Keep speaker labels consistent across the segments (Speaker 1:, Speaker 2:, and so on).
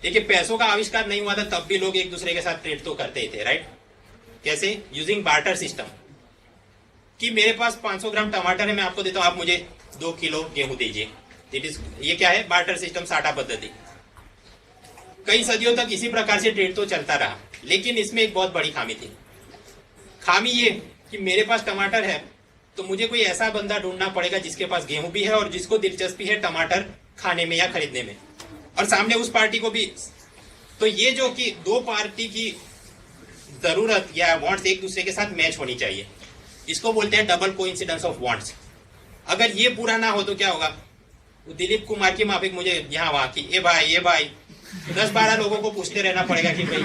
Speaker 1: देखिए पैसों का आविष्कार नहीं हुआ था तब भी लोग एक दूसरे के साथ ट्रेड तो करते ही थे, राइट। कैसे? यूजिंग बार्टर सिस्टम, कि मेरे पास 500 ग्राम टमाटर है, मैं आपको देता हूं, आप मुझे 2 किलो गेहूं दीजिए। इट इज, ये क्या है? बार्टर सिस्टम, साटा पद्धति। कई सदियों तक इसी प्रकार से ट्रेड तो चलता रहा, लेकिन इसमें एक बहुत बड़ी खामी थी। खामी ये कि मेरे पास टमाटर है तो मुझे कोई ऐसा बंदा ढूंढना पड़ेगा जिसके पास गेहूं भी है और जिसको दिलचस्पी है टमाटर खाने में या खरीदने में, और सामने उस पार्टी को भी। तो ये जो कि दो पार्टी की जरूरत या वांट्स एक दूसरे के साथ मैच होनी चाहिए, इसको बोलते हैं डबल कोइंसिडेंस ऑफ वांट्स। अगर ये पूरा ना हो तो क्या होगा? दिलीप कुमार की माफिक मुझे यहाँ वहां की, ए भाई 10-12 लोगों को पूछते रहना पड़ेगा कि भाई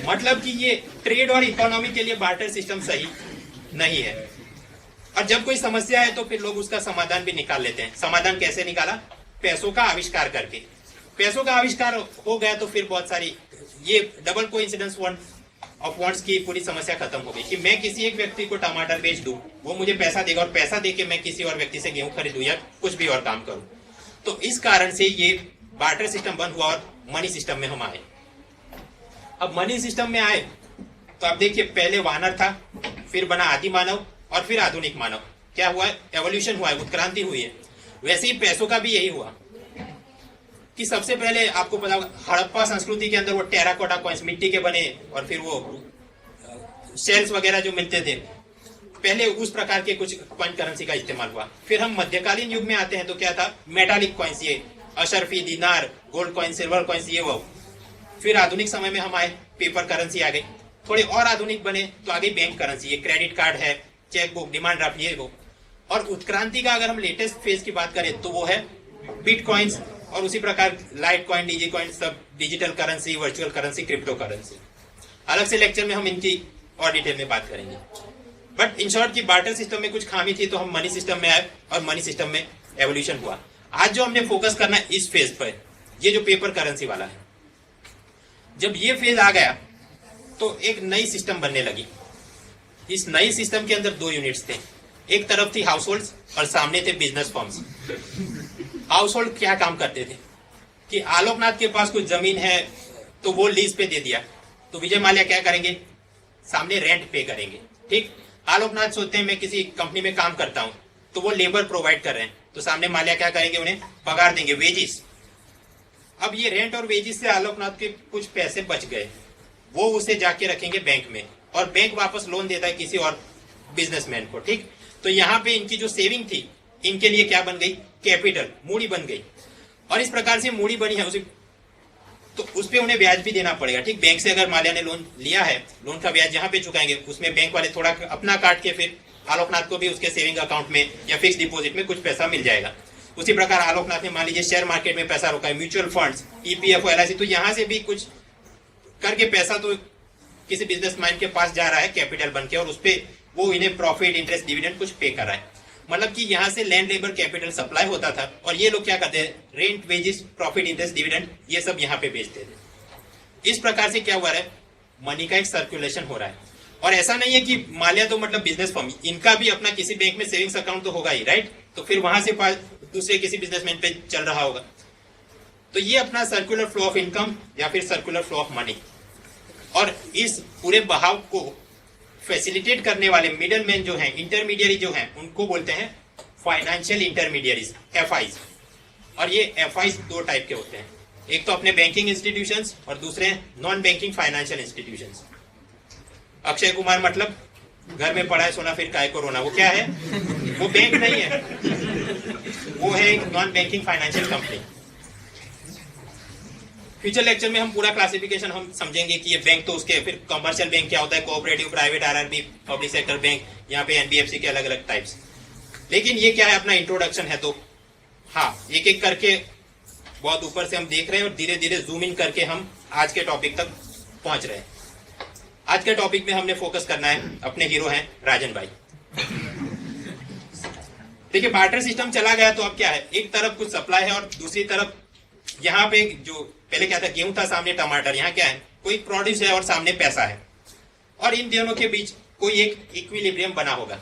Speaker 1: मतलब कि ये ट्रेड और इकोनॉमी के लिए बार्टर सिस्टम सही नहीं है। और जब कोई समस्या है तो फिर लोग उसका समाधान भी निकाल लेते हैं। समाधान कैसे निकाला? पैसों का आविष्कार करके। पैसों का आविष्कार हो गया तो फिर बहुत सारी ये डबल कोइंसिडेंस ऑफ वांट्स की पूरी समस्या खत्म हो गई कि मैं किसी एक व्यक्ति को टमाटर बेच दूं, वो मुझे पैसा देगा और पैसा देके मैं किसी और व्यक्ति से गेहूं खरीदूं या कुछ भी और काम करूं। तो इस कारण से ये बार्टर सिस्टम बंद हुआ और मनी सिस्टम में हम आए। अब मनी सिस्टम में आए तो आप देखिए, पहले वानर था, फिर बना आदि मानव और फिर आधुनिक मानव। क्या हुआ? एवोल्यूशन हुआ है, उत्क्रांति हुई है। वैसे ही पैसों का भी यही हुआ कि सबसे पहले आपको पता होगा हड़प्पा संस्कृति के अंदर वो टेराकोटा कॉइन्स मिट्टी के बने, और फिर वो शेल्स वगैरह जो मिलते थे, पहले उस प्रकार के कुछ कॉइन करेंसी का इस्तेमाल हुआ। फिर हम मध्यकालीन युग में आते हैं तो क्या था? मेटालिक कॉइन्स, ये अशरफी, दिनार, गोल्ड कॉइन, सिल्वर कॉइन्स, ये वो। फिर आधुनिक समय में हम आए, पेपर करेंसी आ गई। थोड़े और आधुनिक बने तो आ गई बैंक करेंसी, ये क्रेडिट कार्ड है, चेकबुक, डिमांड ड्राफ्ट, ये वो। और उत्क्रांति का अगर हम लेटेस्ट फेज की बात करें तो वो है बिटकॉइंस, और उसी प्रकार लाइट कॉइन, डीजी कॉइन, सब digital currency, virtual currency, crypto currency. अलग से लेक्चर में हम इनकी और डिटेल में बात करेंगे। बट इन शॉर्ट की बार्टर सिस्टम में कुछ खामी थी तो हम मनी सिस्टम में आए और मनी सिस्टम में एवोल्यूशन हुआ। आज जो हमने फोकस करना है इस फेज पर, ये जो पेपर करेंसी वाला है, जब ये फेज आ गया तो एक नई सिस्टम बनने लगी। इस नई सिस्टम के अंदर दो यूनिट्स थे, एक तरफ थी हाउस होल्ड्स और सामने थे बिजनेस फर्म्स। हाउस होल्ड क्या काम करते थे कि आलोकनाथ के पास कुछ जमीन है तो वो लीज पे दे दिया, तो विजय माल्या क्या करेंगे? सामने रेंट पे करेंगे, ठीक। आलोकनाथ सोचते हैं मैं किसी कंपनी में काम करता हूं तो वो लेबर प्रोवाइड कर रहे हैं, तो सामने माल्या क्या करेंगे? उन्हें पगार देंगे, वेजिस। अब ये रेंट और वेजिस से आलोकनाथ के कुछ पैसे बच गए, वो उसे जाके रखेंगे बैंक में, और बैंक वापस लोन देता है किसी और बिजनेसमैन को, ठीक। तो यहाँ पे इनकी जो सेविंग थी, इनके लिए क्या बन गई? कैपिटल, मूड़ी बन गई। और इस प्रकार से मूड़ी बनी है उसे, तो उस पे उन्हें ब्याज भी देना पड़ेगा, ठीक। बैंक से अगर माल्या ने लोन लिया है, लोन का ब्याज जहां पे चुकाएंगे उसमें बैंक वाले थोड़ा अपना काट के फिर आलोकनाथ को भी उसके सेविंग अकाउंट में या फिक्स डिपॉजिट में कुछ पैसा मिल जाएगा। उसी प्रकार आलोकनाथ ने मान लीजिए शेयर मार्केट में पैसा रोका है, म्यूचुअल फंड्स, ईपीएफओ, एलआईसी, तो यहाँ से भी कुछ करके पैसा तो किसी बिजनेसमैन के पास जा रहा है कैपिटल बन के, और उस पर वो इन्हें प्रॉफिट, इंटरेस्ट, डिविडेंड कुछ पे कर रहा है। मतलब कि यहाँ से लैंड, लेबर, कैपिटल सप्लाई होता था और ये लोग क्या करते हैं? Rent, wages, profit, interest, dividend, ये सब यहाँ पे बेचते थे। इस प्रकार से क्या हुआ है? मनी का एक सर्कुलेशन हो रहा है। और ऐसा नहीं है कि माल्या तो मतलब बिजनेस फर्म, इनका भी अपना किसी बैंक में सेविंग्स अकाउंट तो होगा ही, राइट। तो फिर वहां से दूसरे किसी बिजनेसमैन पे चल रहा होगा। तो ये अपना सर्कुलर फ्लो ऑफ इनकम या फिर सर्कुलर फ्लो ऑफ मनी, और इस पूरे बहाव को फैसिलिटेट करने वाले मिडल मैन जो हैं, इंटरमीडियरी जो हैं, उनको बोलते हैं फाइनेंशियल इंटरमीडियरीज, एफआईज। और ये एफआईज दो टाइप के होते हैं, एक तो अपने बैंकिंग इंस्टीट्यूशंस और दूसरे non banking financial institutions. Akshay Kumar मतलब घर में पड़ा है सोना फिर काय को रोना, वो क्या है? वो बैंक नहीं है, वो है एक non banking financial company. Future lecture में हम पूरा क्लासिफिकेशन हम समझेंगे कि ये बैंक तो उसके, फिर कमर्शियल बैंक क्या होता है, cooperative, private, RRB, public sector bank, यहाँ पे एनबीएफसी के अलग अलग टाइप्स। लेकिन ये क्या है? अपना इंट्रोडक्शन है। तो हाँ, एक एक करके बहुत ऊपर से हम देख रहे हैं और धीरे धीरे जूम इन करके हम आज के टॉपिक तक पहुंच रहे हैं। आज के टॉपिक में हमने फोकस करना है, अपने हीरो हैं राजन भाई। देखिए, बार्टर सिस्टम चला गया तो अब क्या है? एक तरफ कुछ सप्लाई है और दूसरी तरफ यहाँ पे जो पहले क्या था, गेहूं था, सामने टमाटर, यहाँ क्या है? कोई प्रोड्यूस है और सामने पैसा है, और इन दोनों के बीच कोई एक इक्विलिब्रियम बना होगा।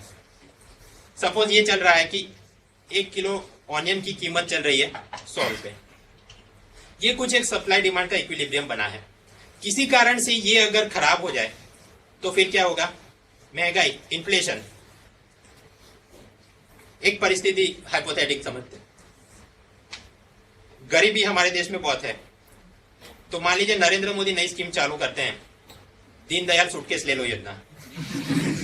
Speaker 1: सपोज ये चल रहा है कि 1 किलो ऑनियन की कीमत चल रही है 100 रुपए। ये कुछ एक सप्लाई डिमांड का इक्विलिब्रियम बना है। किसी कारण से ये अगर खराब हो जाए तो फिर क्या होगा? महंगाई, इन्फ्लेशन। एक परिस्थिति हाइपोथेटिक समझते हैं, गरीबी हमारे देश में बहुत है, तो मान लीजिए नरेंद्र मोदी नई स्कीम चालू करते हैं, दीनदयाल सूटकेस ले लो योजना।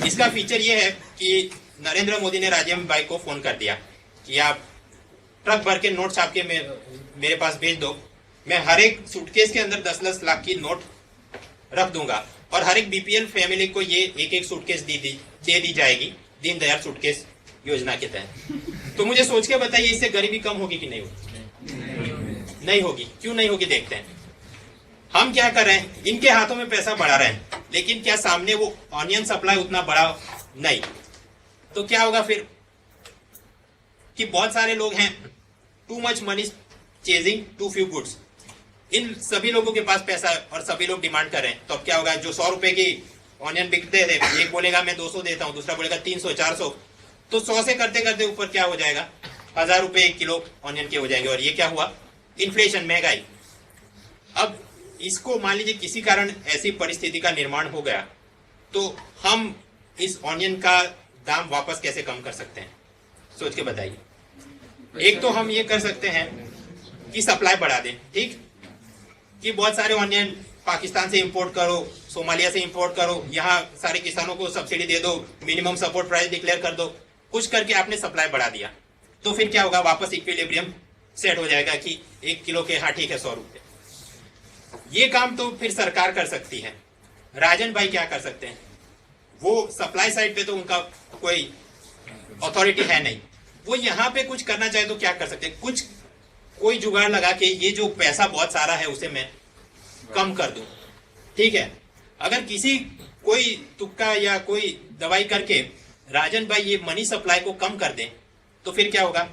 Speaker 1: इसका फीचर ये है कि नरेंद्र मोदी ने राजेंद्र भाई को फोन कर दिया कि आप ट्रक भर के नोट छाप के मेरे पास भेज दो, मैं हर एक सूटकेस के अंदर 10-10 लाख की नोट रख दूंगा और हर एक बीपीएल फैमिली को ये एक सूटकेस दे दी जाएगी दीनदयाल सूटकेस योजना के तहत। तो मुझे सोच के बताइए, इससे गरीबी कम होगी कि नहीं होगी? नहीं होगी। क्यों नहीं होगी? देखते हैं। हम क्या कर रहे हैं, इनके हाथों में पैसा बढ़ा रहे हैं, लेकिन क्या सामने वो ऑनियन सप्लाई उतना बड़ा नहीं। तो क्या होगा फिर कि बहुत सारे लोग हैं, too much money chasing too few goods. इन सभी लोगों के पास पैसा है और सभी लोग डिमांड कर रहे हैं, तो अब क्या होगा? जो 100 रुपए की ऑनियन बिकते थे, एक बोलेगा मैं 200 देता हूं, दूसरा बोलेगा 300, 400, तो 100 से करते करते ऊपर क्या हो जाएगा? 1000 रुपए 1 किलो ऑनियन के हो जाएंगे। और ये क्या हुआ? इन्फ्लेशन, महंगाई। अब इसको मान लीजिए किसी कारण ऐसी परिस्थिति का निर्माण हो गया, तो हम इस ऑनियन का दाम वापस कैसे कम कर सकते हैं? सोच के बताइए। एक तो हम ये कर सकते हैं कि सप्लाई बढ़ा दें, ठीक, कि बहुत सारे ऑनियन पाकिस्तान से इंपोर्ट करो, सोमालिया से इंपोर्ट करो, यहाँ सारे किसानों को सब्सिडी दे दो, मिनिमम सपोर्ट प्राइस डिक्लेयर कर दो, कुछ करके आपने सप्लाई बढ़ा दिया, तो फिर क्या होगा? वापस इक्विलिब्रियम सेट हो जाएगा कि 1 किलो के, हाँ ठीक है, 100 रुपए। ये काम तो फिर सरकार कर सकती है। राजन भाई क्या कर सकते हैं? वो सप्लाई साइड पे तो उनका कोई अथॉरिटी है नहीं, वो यहाँ पे कुछ करना चाहे तो क्या कर सकते हैं? कुछ कोई जुगाड़ लगा के ये जो पैसा बहुत सारा है उसे मैं कम कर दूं, ठीक है। अगर किसी कोई तुक्का या कोई दवाई करके राजन भाई ये मनी सप्लाई को कम कर दें, तो फिर क्या होगा?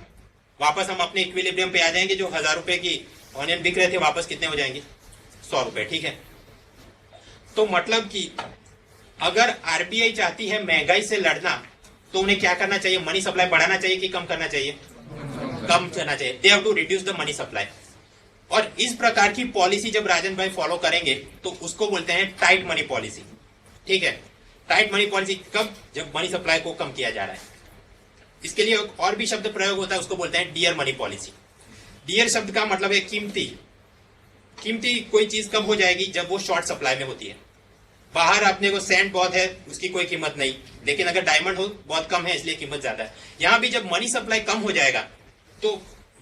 Speaker 1: वापस हम अपने इक्विलिब्रियम पे आ जाएंगे। जो 1000 रुपए की ऑनियन बिक रहे थे, वापस कितने हो जाएंगे? 100 रुपए, ठीक है। तो मतलब कि अगर आरबीआई चाहती है महंगाई से लड़ना, तो उन्हें क्या करना चाहिए? मनी सप्लाई बढ़ाना चाहिए कि कम करना चाहिए? कम करना चाहिए। They have to reduce the money supply. और इस प्रकार की पॉलिसी जब राजन भाई फॉलो करेंगे तो उसको बोलते हैं टाइट मनी पॉलिसी, ठीक है। टाइट मनी पॉलिसी कब? जब मनी सप्लाई को कम किया जा रहा है। इसके लिए और भी शब्द प्रयोग होता है, उसको बोलते हैं डियर मनी पॉलिसी। डियर शब्द का मतलब है कीमती। कीमती कोई चीज कब हो जाएगी? जब वो शॉर्ट सप्लाई में होती है। बाहर अपने को सैंड बहुत है, उसकी कोई कीमत नहीं, लेकिन अगर डायमंड हो बहुत कम है, इसलिए कीमत ज्यादा है। यहाँ भी जब मनी सप्लाई कम हो जाएगा तो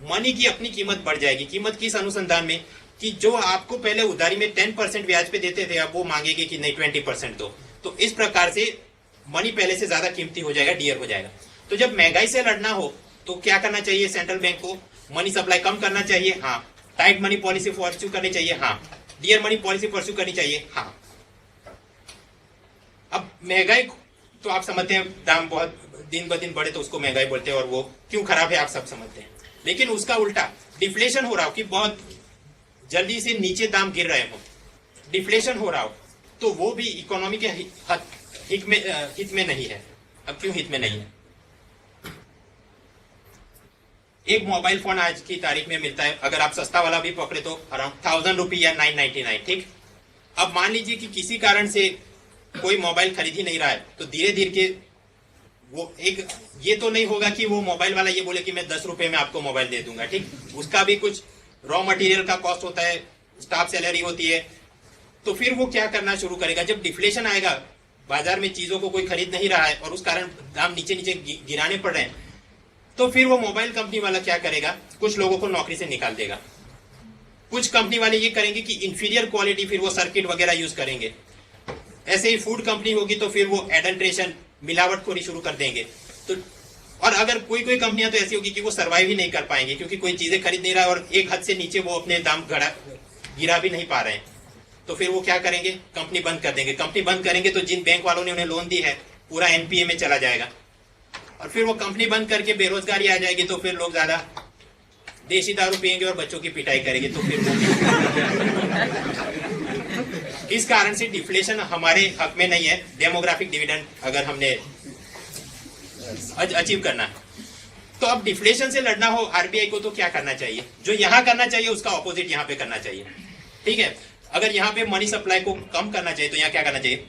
Speaker 1: मनी की अपनी कीमत बढ़ जाएगी। कीमत किस अनुसंधान में? कि जो आपको पहले उधारी में 10% ब्याज पे देते थे, अब वो मांगेंगे कि नहीं 20% दो। तो इस प्रकार से मनी पहले से ज्यादा कीमती हो जाएगा, डियर हो जाएगा। तो जब महंगाई से लड़ना हो तो क्या करना चाहिए सेंट्रल बैंक को? मनी सप्लाई कम करना चाहिए, हाँ। टाइट मनी पॉलिसी परस्यू करनी चाहिए, हाँ। डियर मनी पॉलिसी परस्यू करनी चाहिए, हाँ। अब महंगाई तो आप समझते हैं, दाम बहुत दिन ब दिन बढ़े तो उसको महंगाई बोलते हैं, और वो क्यों खराब है आप सब समझते हैं। लेकिन उसका उल्टा डिफ्लेशन हो रहा हो कि बहुत जल्दी से नीचे दाम गिर रहे हो, डिफ्लेशन हो रहा हो, तो वो भी इकोनॉमी के हित में नहीं है। अब क्यों हित में नहीं है? एक मोबाइल फोन आज की तारीख में मिलता है, अगर आप सस्ता वाला भी पकड़े तो अराउंड 1000 रुपी या 999, ठीक। अब मान लीजिए कि किसी कारण से कोई मोबाइल खरीद ही नहीं रहा है, तो धीरे धीरे वो एक ये तो नहीं होगा कि वो मोबाइल वाला ये बोले कि मैं 10 रुपए में आपको मोबाइल दे दूंगा, ठीक। उसका भी कुछ रॉ मटेरियल का कॉस्ट होता है, स्टाफ सैलरी होती है। तो फिर वो क्या करना शुरू करेगा? जब डिफ्लेशन आएगा, बाजार में चीजों को कोई खरीद नहीं रहा है और उस कारण दाम नीचे नीचे गिराने पड़ रहे हैं, तो फिर वो मोबाइल कंपनी वाला क्या करेगा? कुछ लोगों को नौकरी से निकाल देगा। कुछ कंपनी वाले ये करेंगे कि इंफीरियर क्वालिटी, फिर वो सर्किट वगैरह यूज करेंगे। ऐसे ही फूड कंपनी होगी तो फिर वो एडल्ट्रेशन, मिलावटखोरी शुरू कर देंगे। तो और अगर कोई कंपनियां तो ऐसी होगी कि वो सर्वाइव ही नहीं कर पाएंगे, क्योंकि कोई चीजें खरीद नहीं रहा है और एक हद से नीचे वो अपने दाम गिरा भी नहीं पा रहे हैं। तो फिर वो क्या करेंगे? कंपनी बंद कर देंगे। कंपनी बंद करेंगे तो जिन बैंक वालों ने उन्हें लोन दी है पूरा एनपीए में चला जाएगा, और फिर वो कंपनी बंद करके बेरोजगारी आ जाएगी। तो फिर लोग ज्यादा देशी दारू पियेंगे और बच्चों की पिटाई करेंगे। तो फिर इस कारण से डिफ्लेशन हमारे हक में नहीं है। डेमोग्राफिक डिविडेंड अगर हमने अचीव करना है तो अब डिफ्लेशन से लड़ना हो आरबीआई को तो क्या करना चाहिए? जो यहां करना चाहिए उसका ऑपोजिट यहां पे करना चाहिए। ठीक है, अगर यहाँ पे मनी सप्लाई को कम करना चाहिए तो यहाँ क्या करना चाहिए?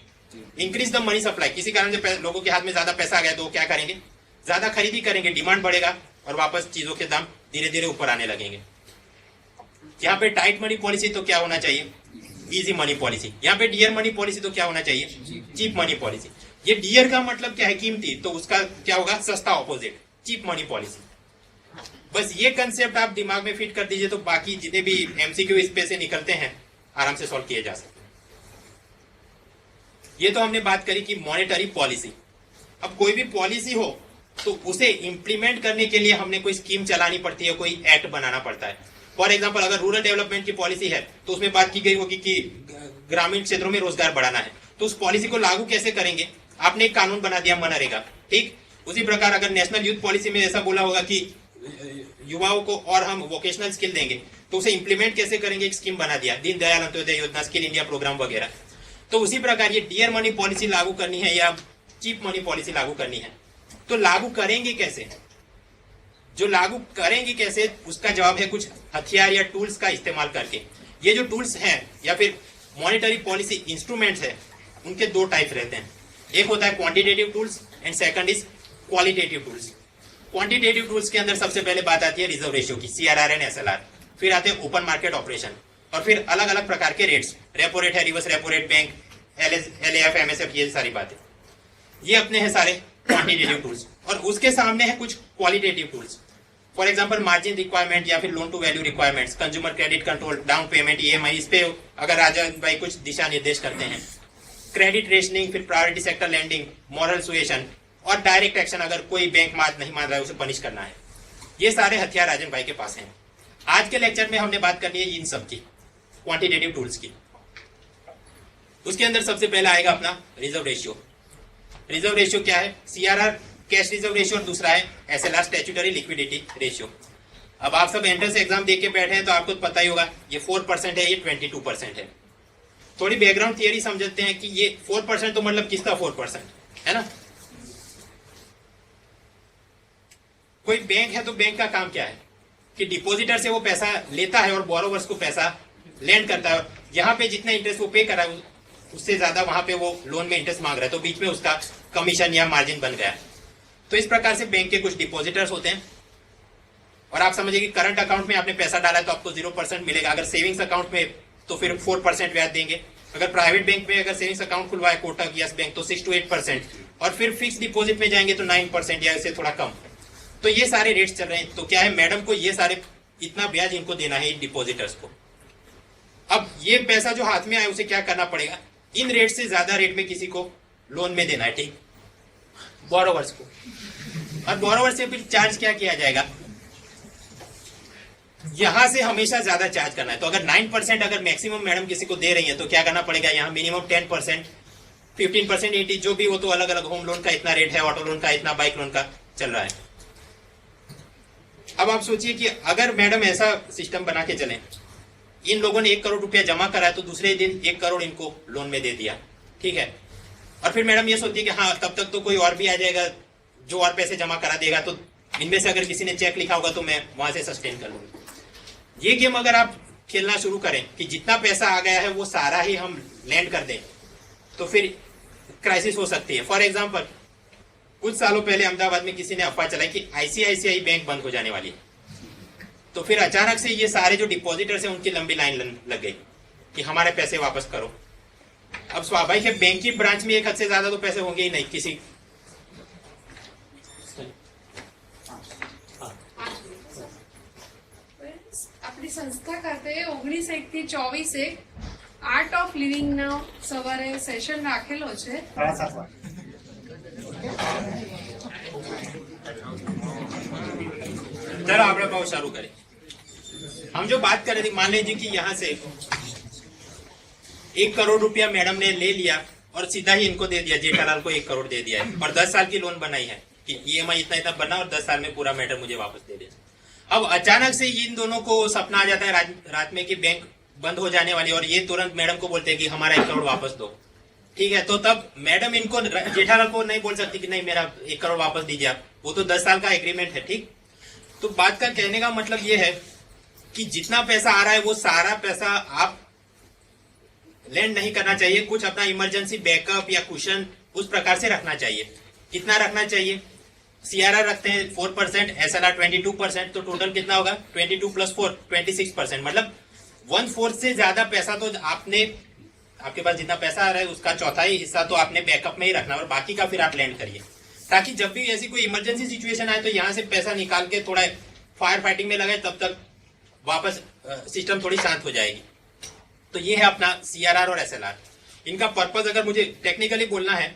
Speaker 1: Increase the money supply. किसी कारण से लोगों के हाथ में ज्यादा पैसा आ गया तो क्या करेंगे? ज्यादा खरीदी करेंगे, डिमांड बढ़ेगा और वापस चीजों के दाम धीरे धीरे ऊपर आने लगेंगे। यहाँ पे टाइट मनी पॉलिसी तो क्या होना चाहिए? Easy money policy. यहाँ पे डियर मनी पॉलिसी तो क्या होना चाहिए? Cheap money policy. ये डियर का मतलब क्या है? कीमती, तो उसका क्या होगा? सस्ता, ऑपोजिट चीप मनी पॉलिसी। बस ये कंसेप्ट आप दिमाग में फिट कर दीजिए तो बाकी जितने भी एमसीक्यू इस पे से निकलते हैं आराम से सॉल्व किए जा सकते हैं। ये तो हमने बात करी कि मॉनेटरी पॉलिसी। अब कोई भी पॉलिसी हो तो उसे इंप्लीमेंट करने के लिए हमने कोई स्कीम चलानी पड़ती है, कोई एक्ट बनाना पड़ता है। फॉर एग्जांपल, अगर रूरल डेवलपमेंट की पॉलिसी है तो उसमें बात की गई होगी कि ग्रामीण क्षेत्रों में रोजगार बढ़ाना है, तो उस पॉलिसी को लागू कैसे करेंगे? आपने एक कानून बना दिया मनरेगा, ठीक। उसी प्रकार अगर नेशनल यूथ पॉलिसी में ऐसा बोला होगा कि युवाओं को और हम वोकेशनल स्किल देंगे, तो उसे इंप्लीमेंट कैसे करेंगे? एक स्कीम बना दिया, दीनदयाल अंत्योदय योजना, स्किल इंडिया प्रोग्राम वगैरह। तो उसी प्रकार ये डियर मनी पॉलिसी लागू करनी है या चीप मनी पॉलिसी लागू करनी है, तो लागू करेंगे कैसे? जो लागू करेंगे कैसे उसका जवाब है कुछ हथियार या टूल्स का इस्तेमाल करके। ये जो टूल्स हैं या फिर मॉनेटरी पॉलिसी इंस्ट्रूमेंट्स है, उनके दो टाइप रहते हैं। एक होता है quantitative tools and second is qualitative tools. Quantitative tools के अंदर सबसे पहले बात आती है रिजर्व रेशियो की, सीआरआर एंड एसएलआर। फिर आते हैं ओपन मार्केट ऑपरेशन और फिर अलग अलग प्रकार के रेट्स, रेपो रेट है, reverse repo rate, bank, LAF, MSF, ये सारी बातें, ये अपने हैं सारे क्वांटिटेटिव टूल्स। और उसके सामने है कुछ qualitative tools. For example margin requirement या फिर loan to value requirements, consumer credit control, down payment, EMI, इस पे अगर राजा भाई कुछ दिशा निर्देश करते हैं। क्रेडिट रेशनिंग, फिर priority sector lending, moral suasion और डायरेक्ट एक्शन, अगर कोई बैंक नहीं मान रहा है उसे पनिश करना है। ये सारे हथियार राजन भाई के पास हैं। आज के लेक्चर में हमने बात करनी है इन सब की, क्वांटिटेटिव टूल्स की। उसके अंदर सबसे पहला आएगा अपना रिजर्व रेशियो। रिजर्व रेशियो क्या है? सीआरआर कैश रिजर्व रेशियो और दूसरा है एसएलआर स्टैट्यूटरी लिक्विडिटी रेशियो। अब आप सब एंट्रेंस एग्जाम देख के बैठे हैं तो आपको पता ही होगा ये 4% है, ये 22% है। थोड़ी बैकग्राउंड थियरी समझते हैं कि ये 4% तो मतलब किसका 4% है ना? कोई बैंक है तो बैंक का काम क्या है कि डिपॉजिटर से वो पैसा लेता है और बोरोवर्स को पैसा लैंड करता है। यहाँ पे जितना इंटरेस्ट वो पे कर रहा है उससे ज्यादा वहां पे वो लोन में इंटरेस्ट मांग रहा है, तो बीच में उसका कमीशन या मार्जिन बन गया। तो इस प्रकार से बैंक के कुछ डिपॉजिटर्स होते हैं। और आप समझिए कि करंट अकाउंट में आपने पैसा डाला है तो आपको 0% मिलेगा। अगर सेविंग्स अकाउंट में तो फिर 4% ब्याज देंगे। अगर प्राइवेट बैंक में अगर सेविंग्स अकाउंट खुलवाए कोटक, यस बैंक, तो 6 to 8%। और फिर फिक्स डिपॉजिट में जाएंगे तो 9% या इससे थोड़ा कम। तो ये सारे रेट्स चल रहे हैं। तो क्या है, मैडम को ये सारे इतना ब्याज इनको देना है डिपॉजिटर्स को। अब ये पैसा जो हाथ में आए उसे क्या करना पड़ेगा? इन रेट से ज्यादा रेट में किसी को लोन में देना है, ठीक, बोरोवर्स को। और बोरोवर से फिर चार्ज क्या किया जाएगा? यहां से हमेशा ज्यादा चार्ज करना है। तो अगर 9% अगर मैक्सिमम मैडम किसी को दे रही है तो क्या करना पड़ेगा? यहाँ मिनिमम 10%, 15%, 80 जो भी, वो तो अलग अलग, होम लोन का इतना रेट है, ऑटो लोन का इतना, बाइक लोन का चल रहा है। अब आप सोचिए कि अगर मैडम ऐसा सिस्टम बना के चले, इन लोगों ने 1 करोड़ रुपया जमा करा है तो दूसरे दिन 1 करोड़ इनको लोन में दे दिया, ठीक है। और फिर मैडम ये सोचती है कि हाँ तब तक तो कोई और भी आ जाएगा जो और पैसे जमा करा देगा, तो इनमें से अगर किसी ने चेक लिखा होगा तो मैं वहां से सस्टेन कर लूंगी। ये गेम अगर आप खेलना शुरू करें कि जितना पैसा आ गया है वो सारा ही हम लैंड कर दें, तो फिर क्राइसिस हो सकती है। फॉर एग्जाम्पल, कुछ सालों पहले अहमदाबाद में किसी ने अफवाह चलाई कि आईसीआईसीआई बैंक बंद हो जाने वाली है। तो फिर अचानक से ये सारे जो डिपॉजिटर्स हैं उनकी लंबी लाइन लग गई कि हमारे पैसे वापस करो। अब स्वाभाविक है, बैंक की ब्रांच में एक हद से ज्यादा तो पैसे होंगे ही नहीं किसी।
Speaker 2: આપણી સંસ્થા ખાતે 19 થી 24 આર્ટ ઓફ લિવિંગ નો સવારે સેશન રાખેલો છે।
Speaker 1: चलो આપણે बहुत शुरू करें। हम जो बात कर रहे थे, मान लीजिए कि यहाँ से 1 करोड़ रुपया मैडम ने ले लिया और सीधा ही इनको दे दिया, जेठालाल को 1 करोड़ दे दिया है और 10 साल की लोन बनाई है कि ईएमआई इतना इतना बना और 10 साल में पूरा मैटर मुझे वापस दे दिया। अब अचानक से इन दोनों को सपना आ जाता है रात में कि बैंक बंद हो जाने वाली, और ये तुरंत मैडम को बोलते हैं कि हमारा 1 करोड़ वापस दो, ठीक है। तो तब मैडम इनको, जेठालाल को नहीं बोल सकती कि नहीं मेरा 1 करोड़ वापस दीजिए आप, वो तो 10 साल का एग्रीमेंट है, ठीक। तो बात का कहने का मतलब ये है कि जितना पैसा आ रहा है वो सारा पैसा आप लैंड नहीं करना चाहिए, कुछ अपना इमरजेंसी बैकअप या कुशन उस प्रकार से रखना चाहिए। कितना रखना चाहिए? सीआरआर रखते हैं 4%, एसएलआर 22%, तो टोटल कितना होगा? 22 + 4 26%, मतलब 1/4 से ज्यादा पैसा तो आपके पास जितना पैसा आ रहा है उसका चौथाई हिस्सा तो आपने बैकअप में ही रखना और बाकी का फिर आप लैंड करिए, ताकि जब भी ऐसी कोई इमरजेंसी सिचुएशन आए तो यहाँ से पैसा निकाल के थोड़ा फायर फाइटिंग में लगाए, तब तक वापस सिस्टम थोड़ी शांत हो जाएगी। तो ये है अपना सीआरआर और एसएलआर। इनका पर्पज अगर मुझे टेक्निकली बोलना है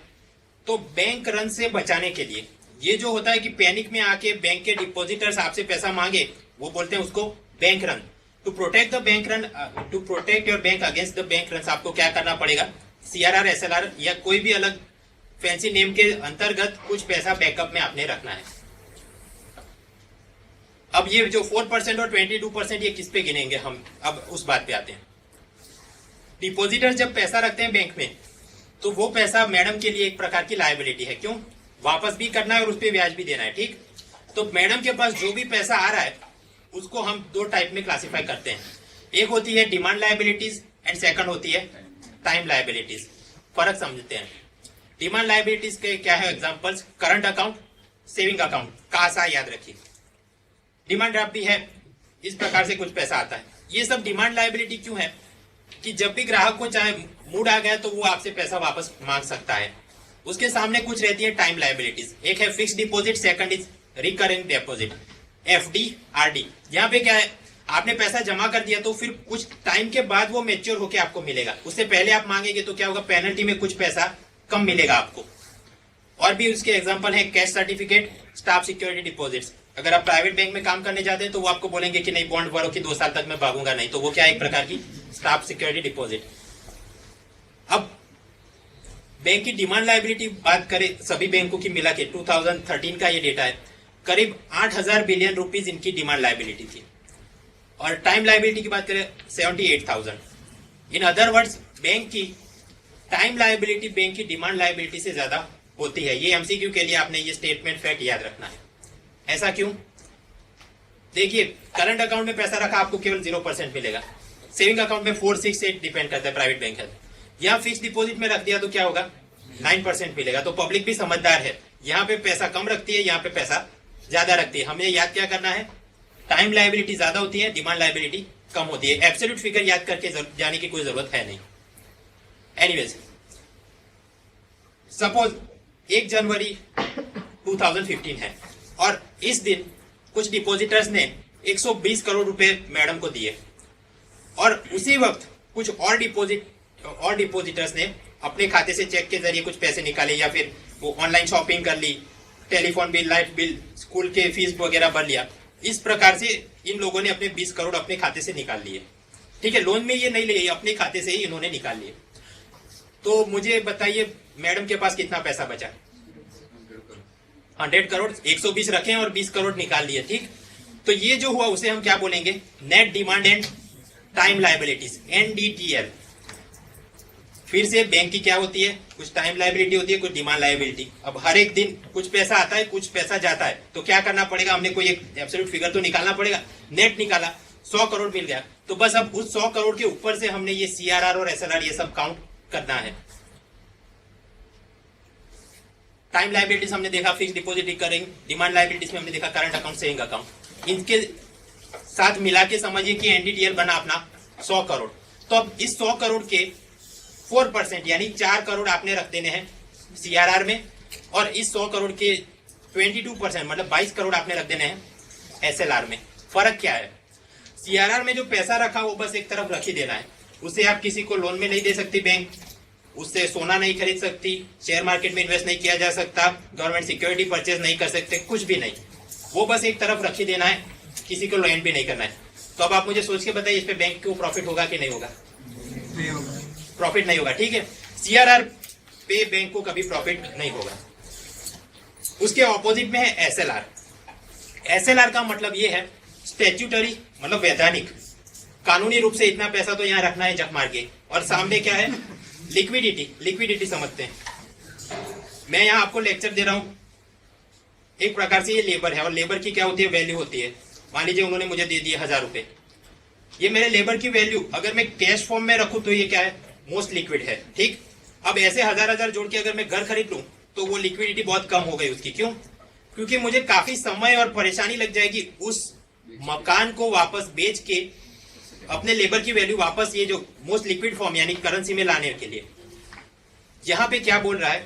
Speaker 1: तो बैंक रन से बचाने के लिए, ये जो होता है कि पैनिक में आके बैंक के डिपॉजिटर्स आपसे पैसा मांगे, वो बोलते हैं उसको bank run. To protect the bank run, to protect your bank against the bank run, आपको क्या करना पड़ेगा? सीआरआर, एसएलआर या कोई भी अलग फैंसी नेम के अंतर्गत कुछ पैसा बैकअप में आपने रखना है। अब ये जो 4% और 22% ये किस पे गिनेंगे हम? अब उस बात पे आते हैं। डिपॉजिटर जब पैसा रखते हैं बैंक में तो वो पैसा मैडम के लिए एक प्रकार की लायबिलिटी है। क्यों? वापस भी करना है और उस पर ब्याज भी देना है, ठीक? तो मैडम के पास जो भी पैसा आ रहा है उसको हम दो टाइप में क्लासिफाई करते हैं। एक होती है डिमांड लायबिलिटीज एंड सेकंड होती है टाइम लायबिलिटीज। फर्क समझते हैं। डिमांड लायबिलिटीज के क्या है examples? Current account, saving account, CASA, याद रखिए। डिमांड ड्राफ्ट भी है, इस प्रकार से कुछ पैसा आता है। ये सब डिमांड लायबिलिटी क्यों है? कि जब भी ग्राहक को चाहे मूड आ गया तो वो आपसे पैसा वापस मांग सकता है। उसके सामने कुछ रहती है टाइम लायबिलिटीज। एक है fix deposit, second is recurring deposit, FD, RD. यहाँ पे क्या है? आपने पैसा जमा कर दिया तो फिर कुछ टाइम के बाद वो मैच्योर होके आपको मिलेगा। उससे पहले आप मांगेंगे तो क्या होगा? पेनल्टी में कुछ पैसा कम मिलेगा आपको। और भी उसके एग्जांपल है cash certificate, staff security deposits. अगर आप प्राइवेट बैंक में काम करने जाते हैं तो वो आपको बोलेंगे कि नहीं, बॉन्ड भरो कि 2 साल तक मैं भागूंगा नहीं, तो वो क्या है? एक प्रकार की स्टाफ सिक्योरिटी डिपॉजिट। अब बैंक की डिमांड लायबिलिटी बात करें सभी बैंकों की मिला के, 2013 का ये डेटा है, करीब 8,000 बिलियन रुपीज इनकी डिमांड लायबिलिटी थी। और टाइम लायबिलिटी की बात करें 78,000। इन अदर वर्ड्स बैंक की टाइम लायबिलिटी बैंक की डिमांड लायबिलिटी से ज्यादा होती है। ये एमसीक्यू के लिए आपने ये स्टेटमेंट फैक्ट याद रखना है। ऐसा क्यों? देखिए, करंट अकाउंट में पैसा रखा आपको केवल 0% मिलेगा। सेविंग अकाउंट में 4, 6, 8 डिपेंड करता है, प्राइवेट बैंक है। यहाँ फिक्स डिपॉजिट में रख दिया तो क्या होगा? 9% मिलेगा। तो पब्लिक भी समझदार है, यहाँ पे पैसा कम रखती है, यहाँ पे पैसा ज्यादा रखती है। हमें याद क्या करना है? टाइम लायबिलिटी ज्यादा होती है, डिमांड लायबिलिटी कम होती है। एब्सोल्यूट फिगर याद करके जाने की कोई जरूरत है नहीं। एनीवेज, सपोज 1 जनवरी 2015 है और इस दिन कुछ डिपॉजिटर्स ने 120 करोड़ रुपए मैडम को दिए और उसी वक्त कुछ और डिपॉजिटर्स ने अपने खाते से चेक के जरिए कुछ पैसे निकाले या फिर वो ऑनलाइन शॉपिंग कर ली, telephone bill, light bill, school के फीस वगैरह भर लिया। इस प्रकार से इन लोगों ने अपने 20 करोड़ अपने खाते से निकाल लिए। ठीक है, लोन में ये नहीं लिए, अपने खाते से ही इन्होंने निकाल लिए। तो मुझे बताइए मैडम के पास कितना पैसा बचा? 100 करोड़। 120 रखे और 20 करोड़ निकाल लिए, ठीक? तो ये जो हुआ उसे हम क्या बोलेंगे? Net demand and time liabilities, NDTL। फिर से बैंक की क्या होती है? कुछ टाइम लायबिलिटी होती है, कुछ डिमांड लायबिलिटी। अब हर एक दिन कुछ पैसा आता है, कुछ पैसा जाता है, तो क्या करना पड़ेगा? हमने कोई एक एब्सोल्यूट फिगर तो निकालना पड़ेगा। नेट निकाला, 100 करोड़ मिल गया, तो बस अब उस 100 करोड़ के ऊपर से हमने ये CRR और SLR ये सब काउंट करना है। टाइम लायबिलिटीज हमने देखा, fix deposit, recurring. Demand liabilities में हमने देखा करंट अकाउंट, सेविंग अकाउंट। इनके साथ मिला के समझिए कि NDTL बना अपना 100 करोड़। तो अब इस 100 करोड़ के 4% यानी 4 करोड़ आपने रख देने हैं CRR में और इस 100 करोड़ के 22% मतलब 22 करोड़ आपने रख देने हैं SLR में। फर्क क्या है? CRR में जो पैसा रखा वो बस एक तरफ रख ही देना है, उसे आप किसी को लोन में नहीं दे सकती बैंक, उससे सोना नहीं खरीद सकती, शेयर मार्केट में इन्वेस्ट नहीं किया जा सकता, गवर्नमेंट सिक्योरिटी परचेज नहीं कर सकते, कुछ भी नहीं। वो बस एक तरफ रख ही देना है, किसी को लोन भी नहीं करना है। तो अब आप मुझे सोच के बताइए, इस पे बैंक को प्रॉफिट होगा कि नहीं होगा? प्रॉफिट नहीं होगा, ठीक है। CRR पे बैंक को कभी प्रॉफिट नहीं होगा। उसके ऑपोजिट में है SLR। SLR का मतलब ये है स्टैट्यूटरी, मतलब वैधानिक, कानूनी रूप से इतना पैसा तो यहाँ रखना है जक मार के। और सामने क्या है? लिक्विडिटी। लिक्विडिटी समझते हैं। मैं यहाँ आपको लेक्चर दे रहा हूँ, एक प्रकार से ये लेबर है, और लेबर की क्या होती है, वैल्यू होती है। मान लीजिए उन्होंने मुझे दे दिए 1000 रुपए, ये मेरे लेबर की वैल्यू अगर मैं कैश फॉर्म में रखूं तो ये क्या है, मोस्ट लिक्विड है, ठीक। अब ऐसे हजार जोड़ के अगर मैं घर खरीद लूं तो वो लिक्विडिटी बहुत कम हो गई उसकी। क्यों? क्योंकि मुझे काफी समय और परेशानी लग जाएगी उस मकान को वापस बेच के अपने लेबर की वैल्यू वापस ये जो मोस्ट लिक्विड फॉर्म यानी करेंसी में लाने के लिए। यहां पे क्या बोल रहा है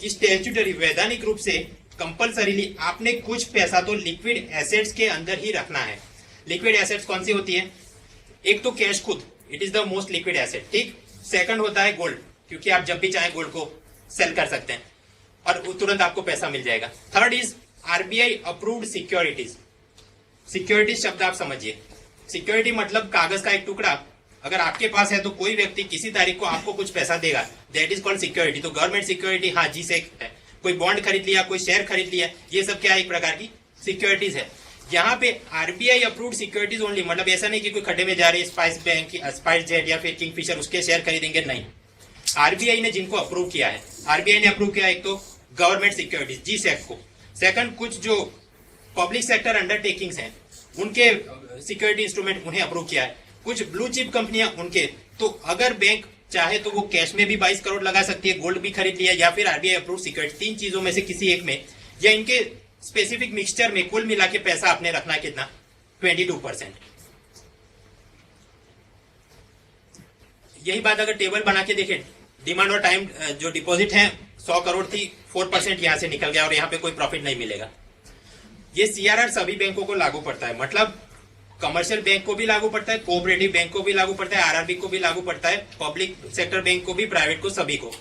Speaker 1: कि स्टैट्यूटरी वैधानिक रूप से कंपलसरीली आपने कुछ पैसा तो लिक्विड एसेट्स के अंदर ही रखना है। लिक्विड एसेट्स कौन सी होती है? एक तो कैश खुद, it is the most liquid asset, ठीक। सेकंड होता है गोल्ड, क्योंकि आप जब भी चाहें गोल्ड को सेल कर सकते हैं और तुरंत आपको पैसा मिल जाएगा। Third is RBI approved securities. Securities शब्द आप समझिए, सिक्योरिटी मतलब कागज का एक टुकड़ा अगर आपके पास है तो कोई व्यक्ति किसी तारीख को आपको कुछ पैसा देगा, दैट इज कॉल्ड सिक्योरिटी। तो गवर्नमेंट सिक्योरिटी, हाँ जी से है, कोई बॉन्ड खरीद लिया, कोई शेयर खरीद लिया, ये सब क्या है, एक प्रकार की सिक्योरिटीज है। यहाँ पे आरबीआई अप्रूव्ड सिक्योरिटीज ओनली, मतलब ऐसा नहीं कि कोई खड्डे में जा रही है स्पाइस बैंक, स्पाइस जेट या फिर किंगफिशर, उसके शेयर खरीदेंगे, नहीं। आरबीआई ने जिनको अप्रूव किया है, आरबीआई ने अप्रूव किया एक तो गवर्नमेंट सिक्योरिटीज जी सेक को, सेकंड कुछ जो पब्लिक सेक्टर अंडरटेकिंग्स हैं उनके सिक्योरिटी इंस्ट्रूमेंट उन्हें अप्रूव किया है, कुछ ब्लू चिप कंपनियां उनके। तो अगर बैंक चाहे तो वो कैश में भी 22 करोड़ लगा सकती है, गोल्ड भी खरीद लिया, या फिर आरबीआई अप्रूव सिक्योरिटी, तीन चीजों में से किसी एक में या इनके स्पेसिफिक मिक्सचर में कुल मिला के पैसा आपने रखना कितना, 22%। यही बात अगर टेबल बना के देखें, डिमांड और टाइम जो डिपॉजिट है 100 करोड़ थी, 4% यहां से निकल गया और यहां पे कोई प्रॉफिट नहीं मिलेगा। ये सीआरआर सभी बैंकों को लागू पड़ता है, मतलब कमर्शियल बैंक को भी लागू पड़ता है, कोऑपरेटिव बैंक को भी लागू पड़ता है, आरआरबी को भी लागू पड़ता है, पब्लिक सेक्टर बैंक को भी, प्राइवेट को, सभी को।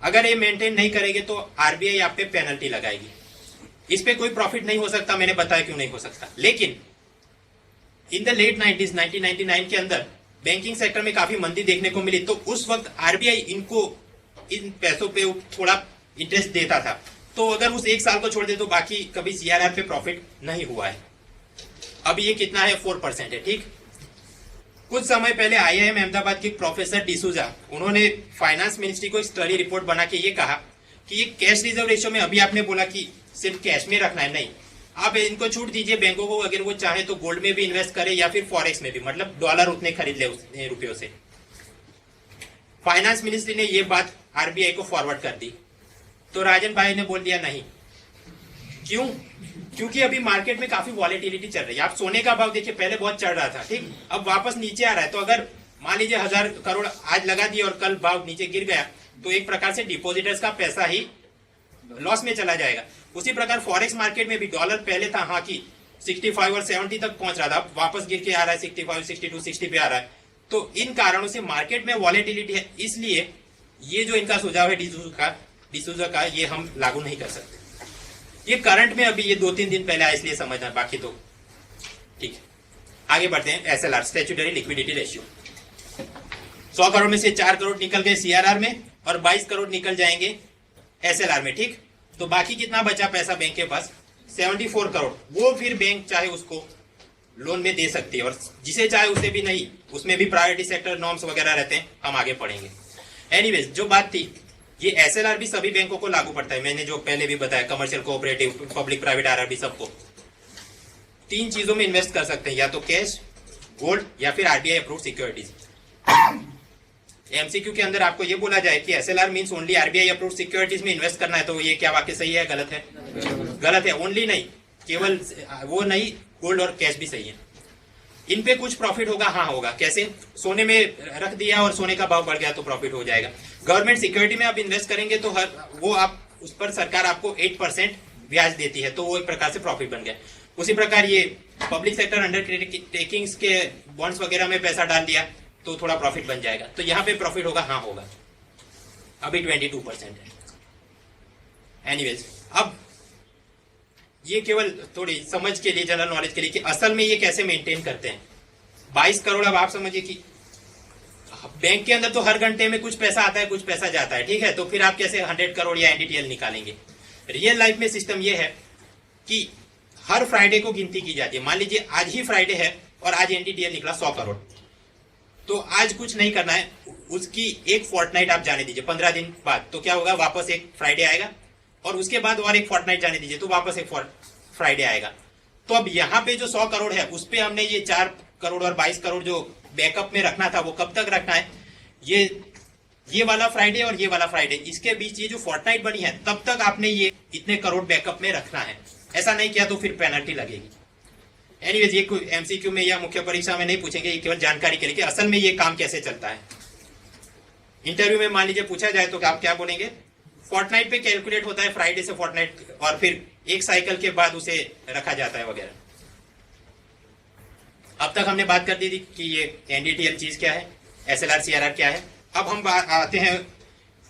Speaker 1: अगर ये मेंटेन नहीं करेंगे तो आरबीआई आप पे पेनल्टी लगाएगी। इस पे कोई प्रॉफिट नहीं हो सकता, मैंने बताया क्यों नहीं हो सकता। लेकिन इन द लेट 90s 1999 के अंदर बैंकिंग सेक्टर में काफी मंदी देखने को मिली, तो उस वक्त आरबीआई इनको इन पैसों पे थोड़ा इंटरेस्ट देता था। तो अगर उस एक साल को छोड़ दे तो बाकी कभी सीआरआर पे प्रॉफिट नहीं हुआ है। अब ये कितना है, 4% है, ठीक। कुछ समय पहले आईआईएम अहमदाबाद के प्रोफेसर डिसूजा, उन्होंने फाइनेंस मिनिस्ट्री को एक स्टडी रिपोर्ट बना के ये कहा कि ये कैश रिजर्व रेशियो में, अभी आपने बोला कि सिर्फ कैश में रखना है, नहीं, आप इनको छूट दीजिए बैंकों को, अगर वो चाहे तो गोल्ड में भी इन्वेस्ट करे या फिर फॉरेक्स में भी, मतलब डॉलर उतने खरीद ले उतने रुपयों से। फाइनेंस मिनिस्ट्री ने ये बात आरबीआई को फॉरवर्ड कर दी, तो राजन भाई ने बोल दिया नहीं। क्यों? क्योंकि अभी मार्केट में काफी वॉलेटिलिटी चल रही है। आप सोने का भाव देखिए, पहले बहुत चढ़ रहा था, ठीक, अब वापस नीचे आ रहा है। तो अगर मान लीजिए 1000 करोड़ आज लगा दिए और कल भाव नीचे गिर गया तो एक प्रकार से डिपॉजिटर्स का पैसा ही लॉस में चला जाएगा। उसी प्रकार फॉरेक्स मार्केट में भी डॉलर पहले था हाँ कि 65 और 70 तक पहुंच रहा था, अब वापस गिर के आ रहा है 65, 62, 60 पे आ रहा है। तो इन कारणों से मार्केट में वॉलेटिलिटी है, इसलिए ये जो इनका सुझाव है डिसूजा का, ये हम लागू नहीं कर सकते। ये करंट में अभी ये 2-3 दिन पहले आया, इसलिए समझना, बाकी तो ठीक है। आगे बढ़ते हैं। SLR, statutory liquidity ratio, 100 crore में से 4 करोड़ निकल गए सीआरआर में और 22 करोड़ निकल जाएंगे एसएलआर में, ठीक। तो बाकी कितना बचा पैसा बैंक के पास, 74 करोड़। वो फिर बैंक चाहे उसको लोन में दे सकती है और जिसे चाहे उसे भी नहीं, उसमें भी प्रायोरिटी सेक्टर नॉर्म्स वगैरह रहते हैं, हम आगे पढ़ेंगे। एनीवेज, जो बात थी, ये एसएलआर भी सभी बैंकों को लागू पड़ता है, मैंने जो पहले भी बताया, commercial, cooperative, public, private, RRB, सबको 3 चीजों में इन्वेस्ट कर सकते हैं, या तो कैश, गोल्ड या फिर आरबीआई अप्रूव्ड सिक्योरिटीज। एमसीक्यू के अंदर आपको ये बोला जाए कि SLR means only RBI approved securities में इन्वेस्ट करना है, तो ये क्या वाक्य सही है, गलत है? गलत है। ओनली नहीं, केवल वो नहीं, गोल्ड और कैश भी सही है। इन पे कुछ प्रॉफिट होगा, हाँ होगा। कैसे? सोने में रख दिया और सोने का भाव बढ़ गया तो प्रॉफिट हो जाएगा। गवर्नमेंट सिक्योरिटी में आप इन्वेस्ट करेंगे तो वो आप उस पर सरकार आपको 8% ब्याज देती है, तो वो एक प्रकार से प्रॉफिट बन गया। उसी प्रकार ये पब्लिक सेक्टर अंडरटेकिंग्स के बॉन्ड्स वगैरह में पैसा डाल दिया तो थोड़ा प्रॉफिट बन जाएगा, तो यहाँ पे प्रॉफिट होगा, हाँ होगा। अभी 22% है। एनीवेज, अब ये केवल थोड़ी समझ के लिए, जनरल नॉलेज के लिए कि असल में ये कैसे मेंटेन करते हैं। 22 करोड़, अब आप समझिए कि बैंक के अंदर तो हर घंटे में कुछ पैसा आता है, कुछ पैसा जाता है, ठीक है, तो फिर आप कैसे 100 करोड़ या एनडीटीएल निकालेंगे? रियल लाइफ में सिस्टम ये है कि हर फ्राइडे को गिनती की जाती है। मान लीजिए आज ही फ्राइडे है और आज एनडीटीएल निकला 100 करोड़, तो आज कुछ नहीं करना है, उसकी एक फोर्टनाइट आप जाने दीजिए, 15 दिन बाद, तो क्या होगा, वापस एक फ्राइडे आएगा, और उसके बाद और एक फोर्टनाइट जाने दीजिए तो वापस एक फ्राइडे आएगा। तो अब यहाँ पे जो 100 करोड़ है उस पे हमने ये 4 करोड़ और 22 करोड़ जो बैकअप में रखना था वो कब तक रखना है, ये वाला फ्राइडे और ये वाला फ्राइडे, इसके बीच ये जो फोर्टनाइट बनी है तब तक आपने ये इतने करोड़ बैकअप में रखना है। ऐसा नहीं किया तो फिर पेनल्टी लगेगी। एनीवेज, ये एमसीक्यू में या मुख्य परीक्षा में नहीं पूछेंगे, ये केवल जानकारी के लिए कि असल में ये काम कैसे चलता है। इंटरव्यू में मान लीजिए पूछा जाए तो आप क्या बोलेंगे, फोर्टनाइट पे कैलकुलेट होता है, फ्राइडे से फोर्टनाइट, और फिर एक साइकिल के बाद उसे रखा जाता है वगैरह। अब तक हमने बात कर दी थी कि ये एनडीटीएल चीज क्या है, एसएलआर सीआरआर क्या है। अब हम आते हैं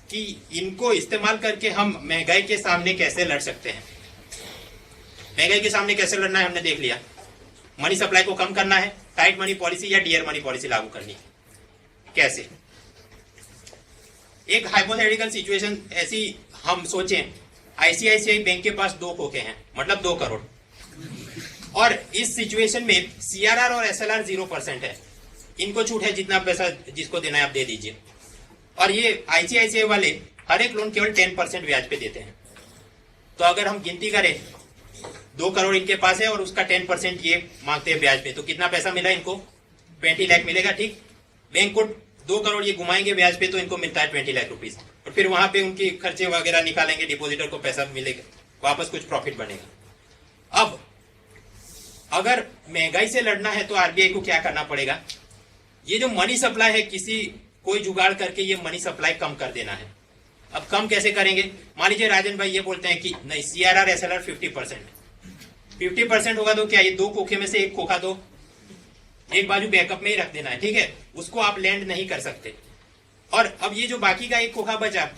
Speaker 1: कि इनको इस्तेमाल करके हम महंगाई के सामने कैसे लड़ सकते हैं। महंगाई के सामने कैसे लड़ना है हमने देख लिया। मनी सप्लाई को कम करना है, टाइट मनी पॉलिसी या डियर मनी पॉलिसी लागू करनी है। कैसे? एक हाइपोथेटिकल सिचुएशन ऐसी हम सोचें, आईसीआईसीआई बैंक के पास 2 खोखे हैं, मतलब 2 करोड़, और इस सिचुएशन में सीआरआर और एसएलआर 0% है। इनको छूट है, जितना पैसा जिसको देना है आप दे दीजिए। और ये आईसीआईसीआई वाले हर एक लोन केवल 10% ब्याज पे देते हैं। तो अगर हम गिनती करें, 2 करोड़ इनके पास है और उसका 10% ये मांगते हैं ब्याज पे, तो कितना पैसा मिला इनको? 20 लाख मिलेगा। ठीक, बैंक को 2 करोड़ ये घुमाएंगे ब्याज पे तो इनको मिलता है 20 लाख रुपीज, और फिर वहां पे उनकी खर्चे वगैरह निकालेंगे, डिपोजिटर को पैसा मिलेगा, वापस कुछ प्रॉफिट बनेगा। अब अगर महंगाई से लड़ना है तो आरबीआई को क्या करना पड़ेगा? ये जो मनी सप्लाई है, कोई जुगाड़ करके ये मनी सप्लाई कम कर देना है। अब कम कैसे करेंगे? मान लीजिए राजन भाई ये बोलते हैं कि नहीं, सीआरआर एसएलआर 50% होगा तो क्या ये 2 खोखे में से 1 खोखा दो, एक बाजू बैकअप में ही रख देना है, ठीक है, उसको आप लैंड नहीं कर सकते। और अब ये जो बाकी का 1 खोखा बचा,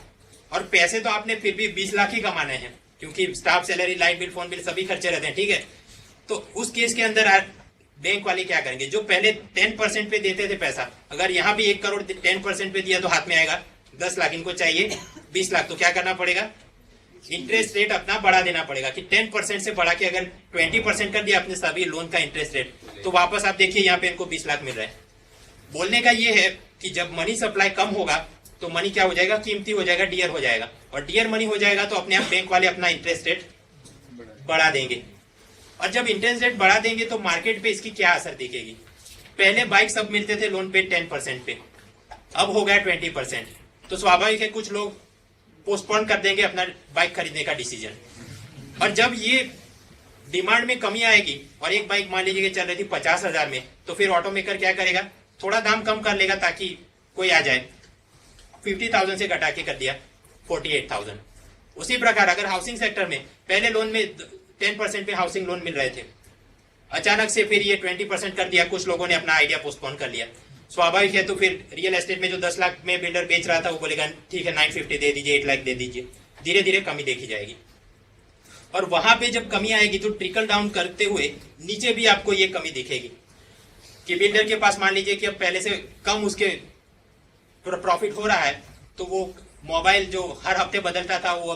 Speaker 1: और पैसे तो आपने फिर भी 20 लाख ही कमाने हैं, क्योंकि staff salary, light bill, phone bill सभी खर्चे रहते हैं, ठीक है। तो उस केस के अंदर बैंक वाले क्या करेंगे? जो पहले 10% पे देते थे पैसा, अगर यहाँ भी 1 करोड़ 10% पे दिया तो हाथ में आएगा 10 लाख, इनको चाहिए 20 लाख, तो क्या करना पड़ेगा? इंटरेस्ट रेट अपना बढ़ा देना पड़ेगा कि 10% से बढ़ा के अगर 20% कर दिया अपने सभी लोन का इंटरेस्ट रेट, तो वापस आप देखिए यहाँ पे इनको 20 लाख मिल रहा है। बोलने का ये है कि जब मनी सप्लाई कम होगा तो मनी क्या हो जाएगा? कीमती हो जाएगा, डियर हो जाएगा, और डियर मनी हो जाएगा तो अपने आप बैंक वाले अपना इंटरेस्ट रेट बढ़ा देंगे। और जब इंटरेस्ट रेट बढ़ा देंगे तो मार्केट पे इसकी क्या असर दिखेगी? पहले बाइक सब मिलते थे लोन पे 10% पे, अब हो गया 20%, तो स्वाभाविक है कुछ लोग पोस्टपोन कर देंगे अपना बाइक खरीदने का डिसीजन। और जब ये डिमांड में कमी आएगी और एक बाइक मान लीजिए कि चल रही थी 50,000 में, तो फिर ऑटोमेकर क्या करेगा? थोड़ा दाम कम कर लेगा ताकि कोई आ जाए, 50,000 से घटा के कर दिया 48,000। उसी प्रकार अगर हाउसिंग सेक्टर में पहले लोन में 10% पे हाउसिंग लोन मिल रहे थे, अचानक से फिर ये 20% कर दिया, कुछ लोगों ने अपना आइडिया पोस्टपोन कर लिया, स्वाभाविक है तो फिर रियल एस्टेट में जो 10 लाख में बिल्डर बेच रहा था वो बोलेगा ठीक है 950 दे दीजिए, 8 लाख दे दीजिए, धीरे धीरे कमी देखी जाएगी। और वहां पे जब कमी आएगी तो ट्रिकल डाउन करते हुए नीचे भी आपको ये कमी दिखेगी कि बिल्डर के पास मान लीजिए कि अब पहले से कम उसके प्रॉफिट हो रहा है, तो वो मोबाइल जो हर हफ्ते बदलता था वो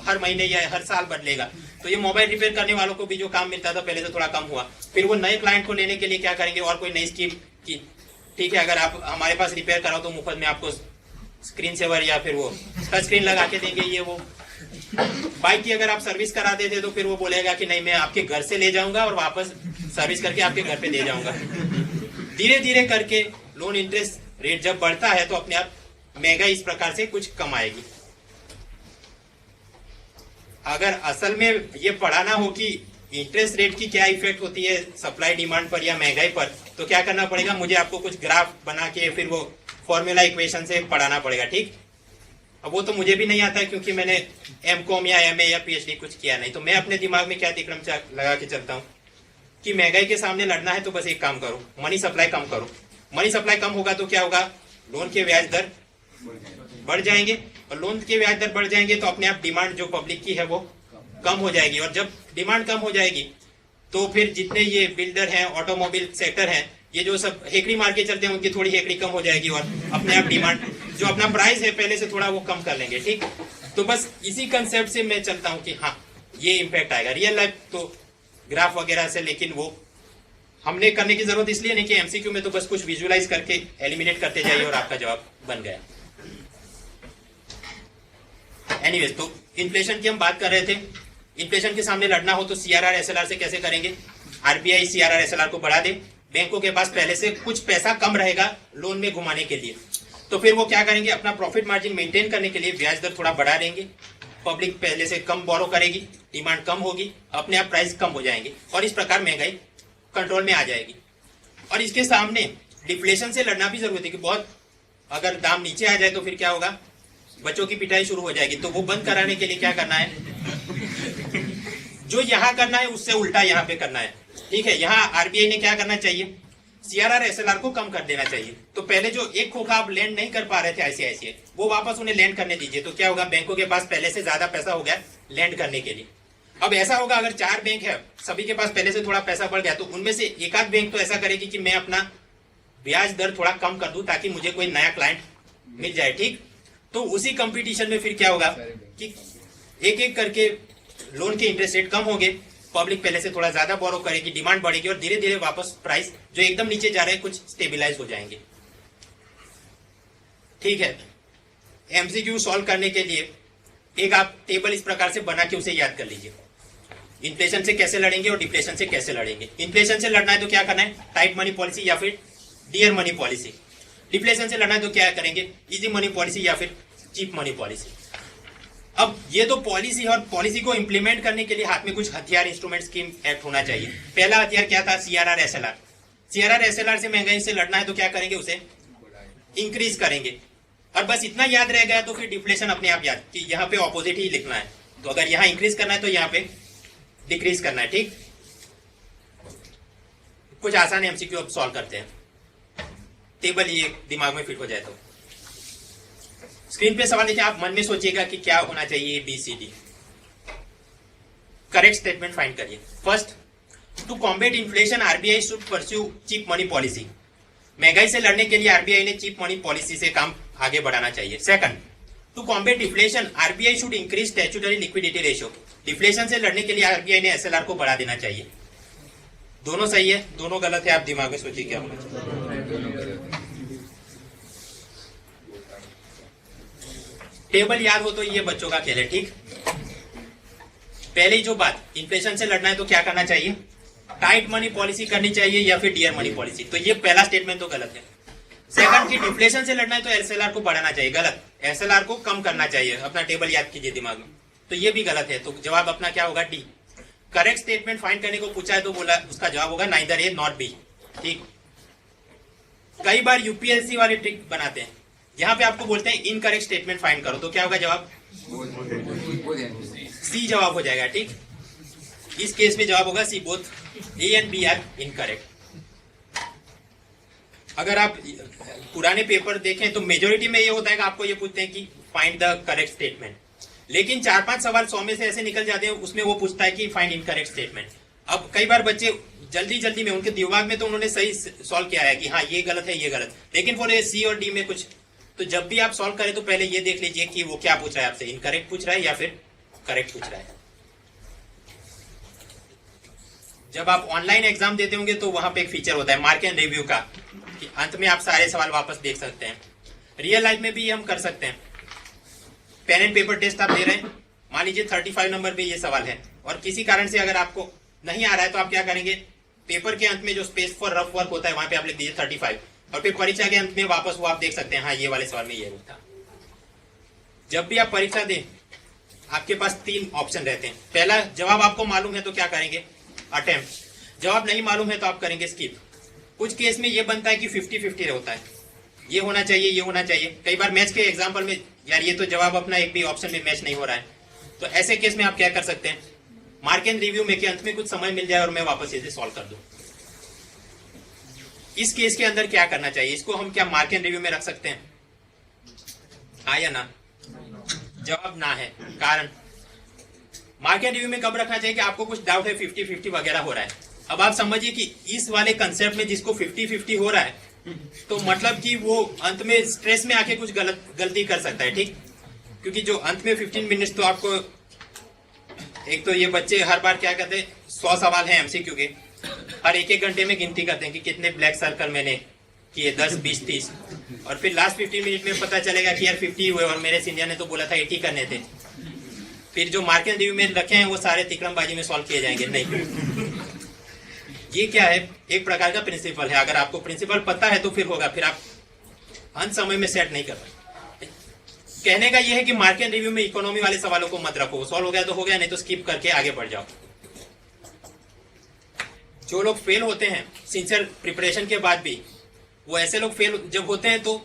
Speaker 1: हर महीने या हर साल बदलेगा, तो ये मोबाइल रिपेयर करने वालों को भी जो काम मिलता था पहले से थोड़ा कम हुआ। फिर वो नए क्लाइंट को लेने के लिए क्या करेंगे? और कोई नई स्कीम की, ठीक है अगर आप हमारे पास रिपेयर कराओ तो मुफ्त में आपको स्क्रीन सेवर या फिर वो टच स्क्रीन लगा के देंगे। ये वो बाइक की अगर आप सर्विस करा देते तो फिर वो बोलेगा कि नहीं मैं आपके घर से ले जाऊंगा और वापस सर्विस करके आपके घर पे दे जाऊंगा। धीरे धीरे करके लोन इंटरेस्ट रेट जब बढ़ता है तो अपने आप महंगाई इस प्रकार से कुछ कम आएगी। अगर असल में ये पढ़ाना हो कि इंटरेस्ट रेट की क्या इफेक्ट होती है सप्लाई डिमांड पर या महंगाई पर, तो क्या करना पड़ेगा? मुझे आपको कुछ ग्राफ बना के फिर वो फॉर्मूला इक्वेशन से पढ़ाना पड़ेगा, ठीक। अब वो तो मुझे भी नहीं आता है क्योंकि मैंने एमकॉम या एमए या पीएचडी कुछ किया नहीं, तो मैं अपने दिमाग में क्या दिक्रम लगा के चलता हूँ कि महंगाई के सामने लड़ना है तो बस एक काम करो, मनी सप्लाई कम करो। मनी सप्लाई कम होगा तो क्या होगा? लोन के ब्याज दर बढ़ जाएंगे, और लोन के ब्याज दर बढ़ जाएंगे तो अपने आप डिमांड जो पब्लिक की है वो कम हो जाएगी, और जब डिमांड कम हो जाएगी तो फिर जितने ये बिल्डर हैं, ऑटोमोबाइल सेक्टर हैं, ये जो सब हेकड़ी मार के चलते हैं उनकी थोड़ी हेकड़ी कम हो जाएगी और अपने आप डिमांड जो अपना प्राइस है पहले से थोड़ा वो कम कर लेंगे, ठीक। तो बस इसी कंसेप्ट से मैं चलता हूँ कि हाँ ये इम्पैक्ट आएगा। रियल लाइफ तो ग्राफ वगैरह से, लेकिन वो हमने करने की जरूरत इसलिए नहीं कि एमसीक्यू में तो बस कुछ विजुअलाइज करके एलिमिनेट करते जाइए और आपका जवाब बन गया। एनीवेज, तो इन्फ्लेशन की हम बात कर रहे थे। इन्फ्लेशन के सामने लड़ना हो तो सीआरआर एसएलआर से कैसे करेंगे? आरबीआई सीआरआर एसएलआर को बढ़ा दे, बैंकों के पास पहले से कुछ पैसा कम रहेगा लोन में घुमाने के लिए, तो फिर वो क्या करेंगे, अपना प्रॉफिट मार्जिन मेंटेन करने के लिए ब्याज दर थोड़ा बढ़ा देंगे, पब्लिक पहले से कम बोरो करेगी, डिमांड कम होगी, अपने आप प्राइस कम हो जाएंगे और इस प्रकार महंगाई कंट्रोल में आ जाएगी। और इसके सामने डिफ्लेशन से लड़ना भी जरूरी है कि बहुत अगर दाम नीचे आ जाए तो फिर क्या होगा, बच्चों की पिटाई शुरू हो जाएगी। तो वो बंद कराने के लिए क्या करना है, जो यहाँ करना है उससे उल्टा यहाँ पे करना है। ठीक है, यहाँ आरबीआई ने क्या करना चाहिए, सीआरआर एसएलआर को कम कर देना चाहिए। तो पहले जो एक खोखा आप लैंड नहीं कर पा रहे थे आईसीआईसीआई, वो वापस उन्हें लैंड करने दीजिए। तो क्या होगा, बैंकों के पास पहले से ज्यादा पैसा हो गया लैंड करने के लिए। अब ऐसा होगा, अगर 4 बैंक है, सभी के पास पहले से थोड़ा पैसा बढ़ गया, तो उनमें से एक आध बैंक तो ऐसा करेगी कि मैं अपना ब्याज दर थोड़ा कम कर दूं ताकि मुझे कोई नया क्लाइंट मिल जाए। ठीक, तो उसी कंपटीशन में फिर क्या होगा कि एक एक करके लोन के इंटरेस्ट रेट कम होंगे, पब्लिक पहले से थोड़ा ज्यादा बोरो करेगी, डिमांड बढ़ेगी और धीरे धीरे वापस प्राइस जो एकदम नीचे जा रहे हैं कुछ स्टेबिलाईज हो जाएंगे। ठीक है, एमसीक्यू सॉल्व करने के लिए एक आप टेबल इस प्रकार से बना के उसे याद कर लीजिए। इन्फ्लेशन से कैसे लड़ेंगे और डिफ्लेशन से कैसे लड़ेंगे। इन्फ्लेशन से लड़ना है तो क्या करना है, टाइट मनी पॉलिसी या फिर डियर मनी पॉलिसी। डिफ्लेशन से लड़ना है तो क्या करेंगे, इजी मनी पॉलिसी या फिर चीप मनी पॉलिसी। अब ये तो पॉलिसी, और पॉलिसी को इंप्लीमेंट करने के लिए हाथ में कुछ हथियार, इंस्ट्रूमेंट, स्कीम एक्ट होना चाहिए। पहला हथियार क्या था, सीआरआर एसएलआर। सीआरआर एसएलआर से महंगाई से लड़ना है तो क्या करेंगे, उसे इंक्रीज करेंगे। और बस इतना याद रह गया तो फिर डिफ्लेशन अपने आप याद, कि यहाँ पे ऑपोजिट ही लिखना है। तो अगर यहाँ इंक्रीज करना है तो यहाँ पे डिक्रीज करना है। ठीक, कुछ आसान एमसीक्यू अब सॉल्व करते हैं, टेबल ये दिमाग में फिट हो जाए तो। स्क्रीन पे सवाल देखिए, आप मन में सोचिएगा कि क्या होना चाहिए, BCD। करेक्ट स्टेटमेंट फाइंड करिए। First, to combat inflation RBI should pursue cheap money policy. महंगाई से लड़ने के लिए आरबीआई ने चीप मनी पॉलिसी से काम आगे बढ़ाना चाहिए। Second, to combat deflation RBI should increase statutory liquidity ratio. Deflation से लड़ने के लिए आरबीआई ने एसएलआर को बढ़ा देना चाहिए। दोनों सही है, दोनों गलत है, आप दिमाग में सोचिए क्या होना चाहिए। टेबल याद हो तो ये बच्चों का खेल है। ठीक, पहले ही जो बात, इन्फ्लेशन से लड़ना है तो क्या करना चाहिए, टाइट मनी पॉलिसी करनी चाहिए या फिर डियर मनी पॉलिसी। तो ये पहला स्टेटमेंट तो गलत है। सेकंड, की डिफ्लेशन से लड़ना है तो एसएलआर को बढ़ाना चाहिए, गलत। एसएलआर को कम करना चाहिए, अपना टेबल याद कीजिए दिमाग में। तो ये भी गलत है। तो जवाब अपना क्या होगा, डी। करेक्ट स्टेटमेंट फाइंड करने को पूछा है तो बोला उसका जवाब होगा नाइदर ए नॉट बी। ठीक, कई बार यूपीएससी वाले ट्रिक बनाते हैं, यहाँ पे आपको बोलते हैं इनकरेक्ट स्टेटमेंट फाइंड करो, तो क्या होगा जवाब, सी जवाब हो जाएगा। ठीक, इस केस में जवाब होगा C, both A and B are incorrect. अगर आप पुराने पेपर देखें तो मेजोरिटी में ये होता है कि आपको ये पूछते हैं कि फाइंड द करेक्ट स्टेटमेंट, लेकिन 4-5 सवाल 100 में से ऐसे निकल जाते हैं, उसमें वो पूछता है कि फाइंड इनकरेक्ट स्टेटमेंट। अब कई बार बच्चे जल्दी में, उनके दिमाग में तो उन्होंने सही सॉल्व किया है कि हाँ ये गलत है, ये गलत, लेकिन फॉर सी और डी में कुछ। तो जब भी आप सॉल्व करें तो पहले ये देख लीजिए कि वो क्या पूछ रहा है आपसे, इनकरेक्ट पूछ रहा है या फिर करेक्ट पूछ रहा है। जब आप ऑनलाइन एग्जाम देते होंगे तो वहां पे एक फीचर होता है मार्क एंड रिव्यू का, कि अंत में आप सारे सवाल वापस देख सकते हैं। रियल लाइफ में भी हम कर सकते हैं। पेन एंड पेपर टेस्ट आप दे रहे हैं, मान लीजिए 35 नंबर पे ये सवाल है, और किसी कारण से अगर आपको नहीं आ रहा है तो आप क्या करेंगे, पेपर के अंत में जो स्पेस फॉर रफ वर्क होता है वहां पे आप लिख दीजिए 35, और फिर परीक्षा के अंत में वापस वो आप देख सकते हैं, हाँ ये वाले सवाल में ये था। जब भी आप परीक्षा दें आपके पास 3 ऑप्शन रहते हैं। पहला, जवाब आपको मालूम है तो क्या करेंगे, अटेम्प्ट। जवाब नहीं मालूम है तो आप करेंगे स्किप। कुछ केस में ये बनता है कि 50-50 होता है, ये होना चाहिए, ये होना चाहिए। कई बार मैच के एग्जाम्पल में यार ये तो जवाब अपना एक भी ऑप्शन में मैच नहीं हो रहा है, तो ऐसे केस में आप क्या कर सकते हैं, मार्क एंड रिव्यू में के अंत में कुछ समय मिल जाए और मैं वापस इसे सॉल्व कर दूं। इस केस के अंदर क्या करना चाहिए, इसको हम क्या मार्क एंड रिव्यू में रख सकते हैं, हाँ या ना? जवाब ना है। कारण, मार्क एंड रिव्यू में कब रखना चाहिए कि आपको कुछ डाउट है, 50-50 वगैरह हो रहा है। अब आप समझिए कि इस वाले कंसेप्ट में जिसको 50-50 हो रहा है, तो मतलब कि वो अंत में स्ट्रेस में आके कुछ गलती कर सकता है। ठीक, क्योंकि जो अंत में 15 मिनट्स तो आपको, एक तो ये बच्चे हर बार क्या करते हैं, 100 सवाल है एमसीक्यू के, हर एक घंटे में गिनती करते हैं कि कितने ब्लैक सर्कल मैंने किए, 10, 20, 30, और फिर लास्ट 15 मिनट में पता चलेगा कि यार 50 हुए और मेरे सीनियर ने तो बोला था 80 करने थे। फिर जो मार्केट रिव्यू में रखे हैं वो सारे तिकड़मबाजी में सॉल्व किए जाएंगे, नहीं। ये क्या है, एक प्रकार का प्रिंसिपल है। अगर आपको प्रिंसिपल पता है तो फिर होगा, फिर आप अंत समय में सेट नहीं कर पाए। कहने का ये है कि मार्केट रिव्यू में इकोनॉमी वाले सवालों को मत रखो, सॉल्व हो गया तो हो गया, नहीं तो स्किप करके आगे बढ़ जाओ। जो लोग फेल होते हैं सिंसियर प्रिपरेशन के बाद भी, वो ऐसे लोग फेल जब होते हैं तो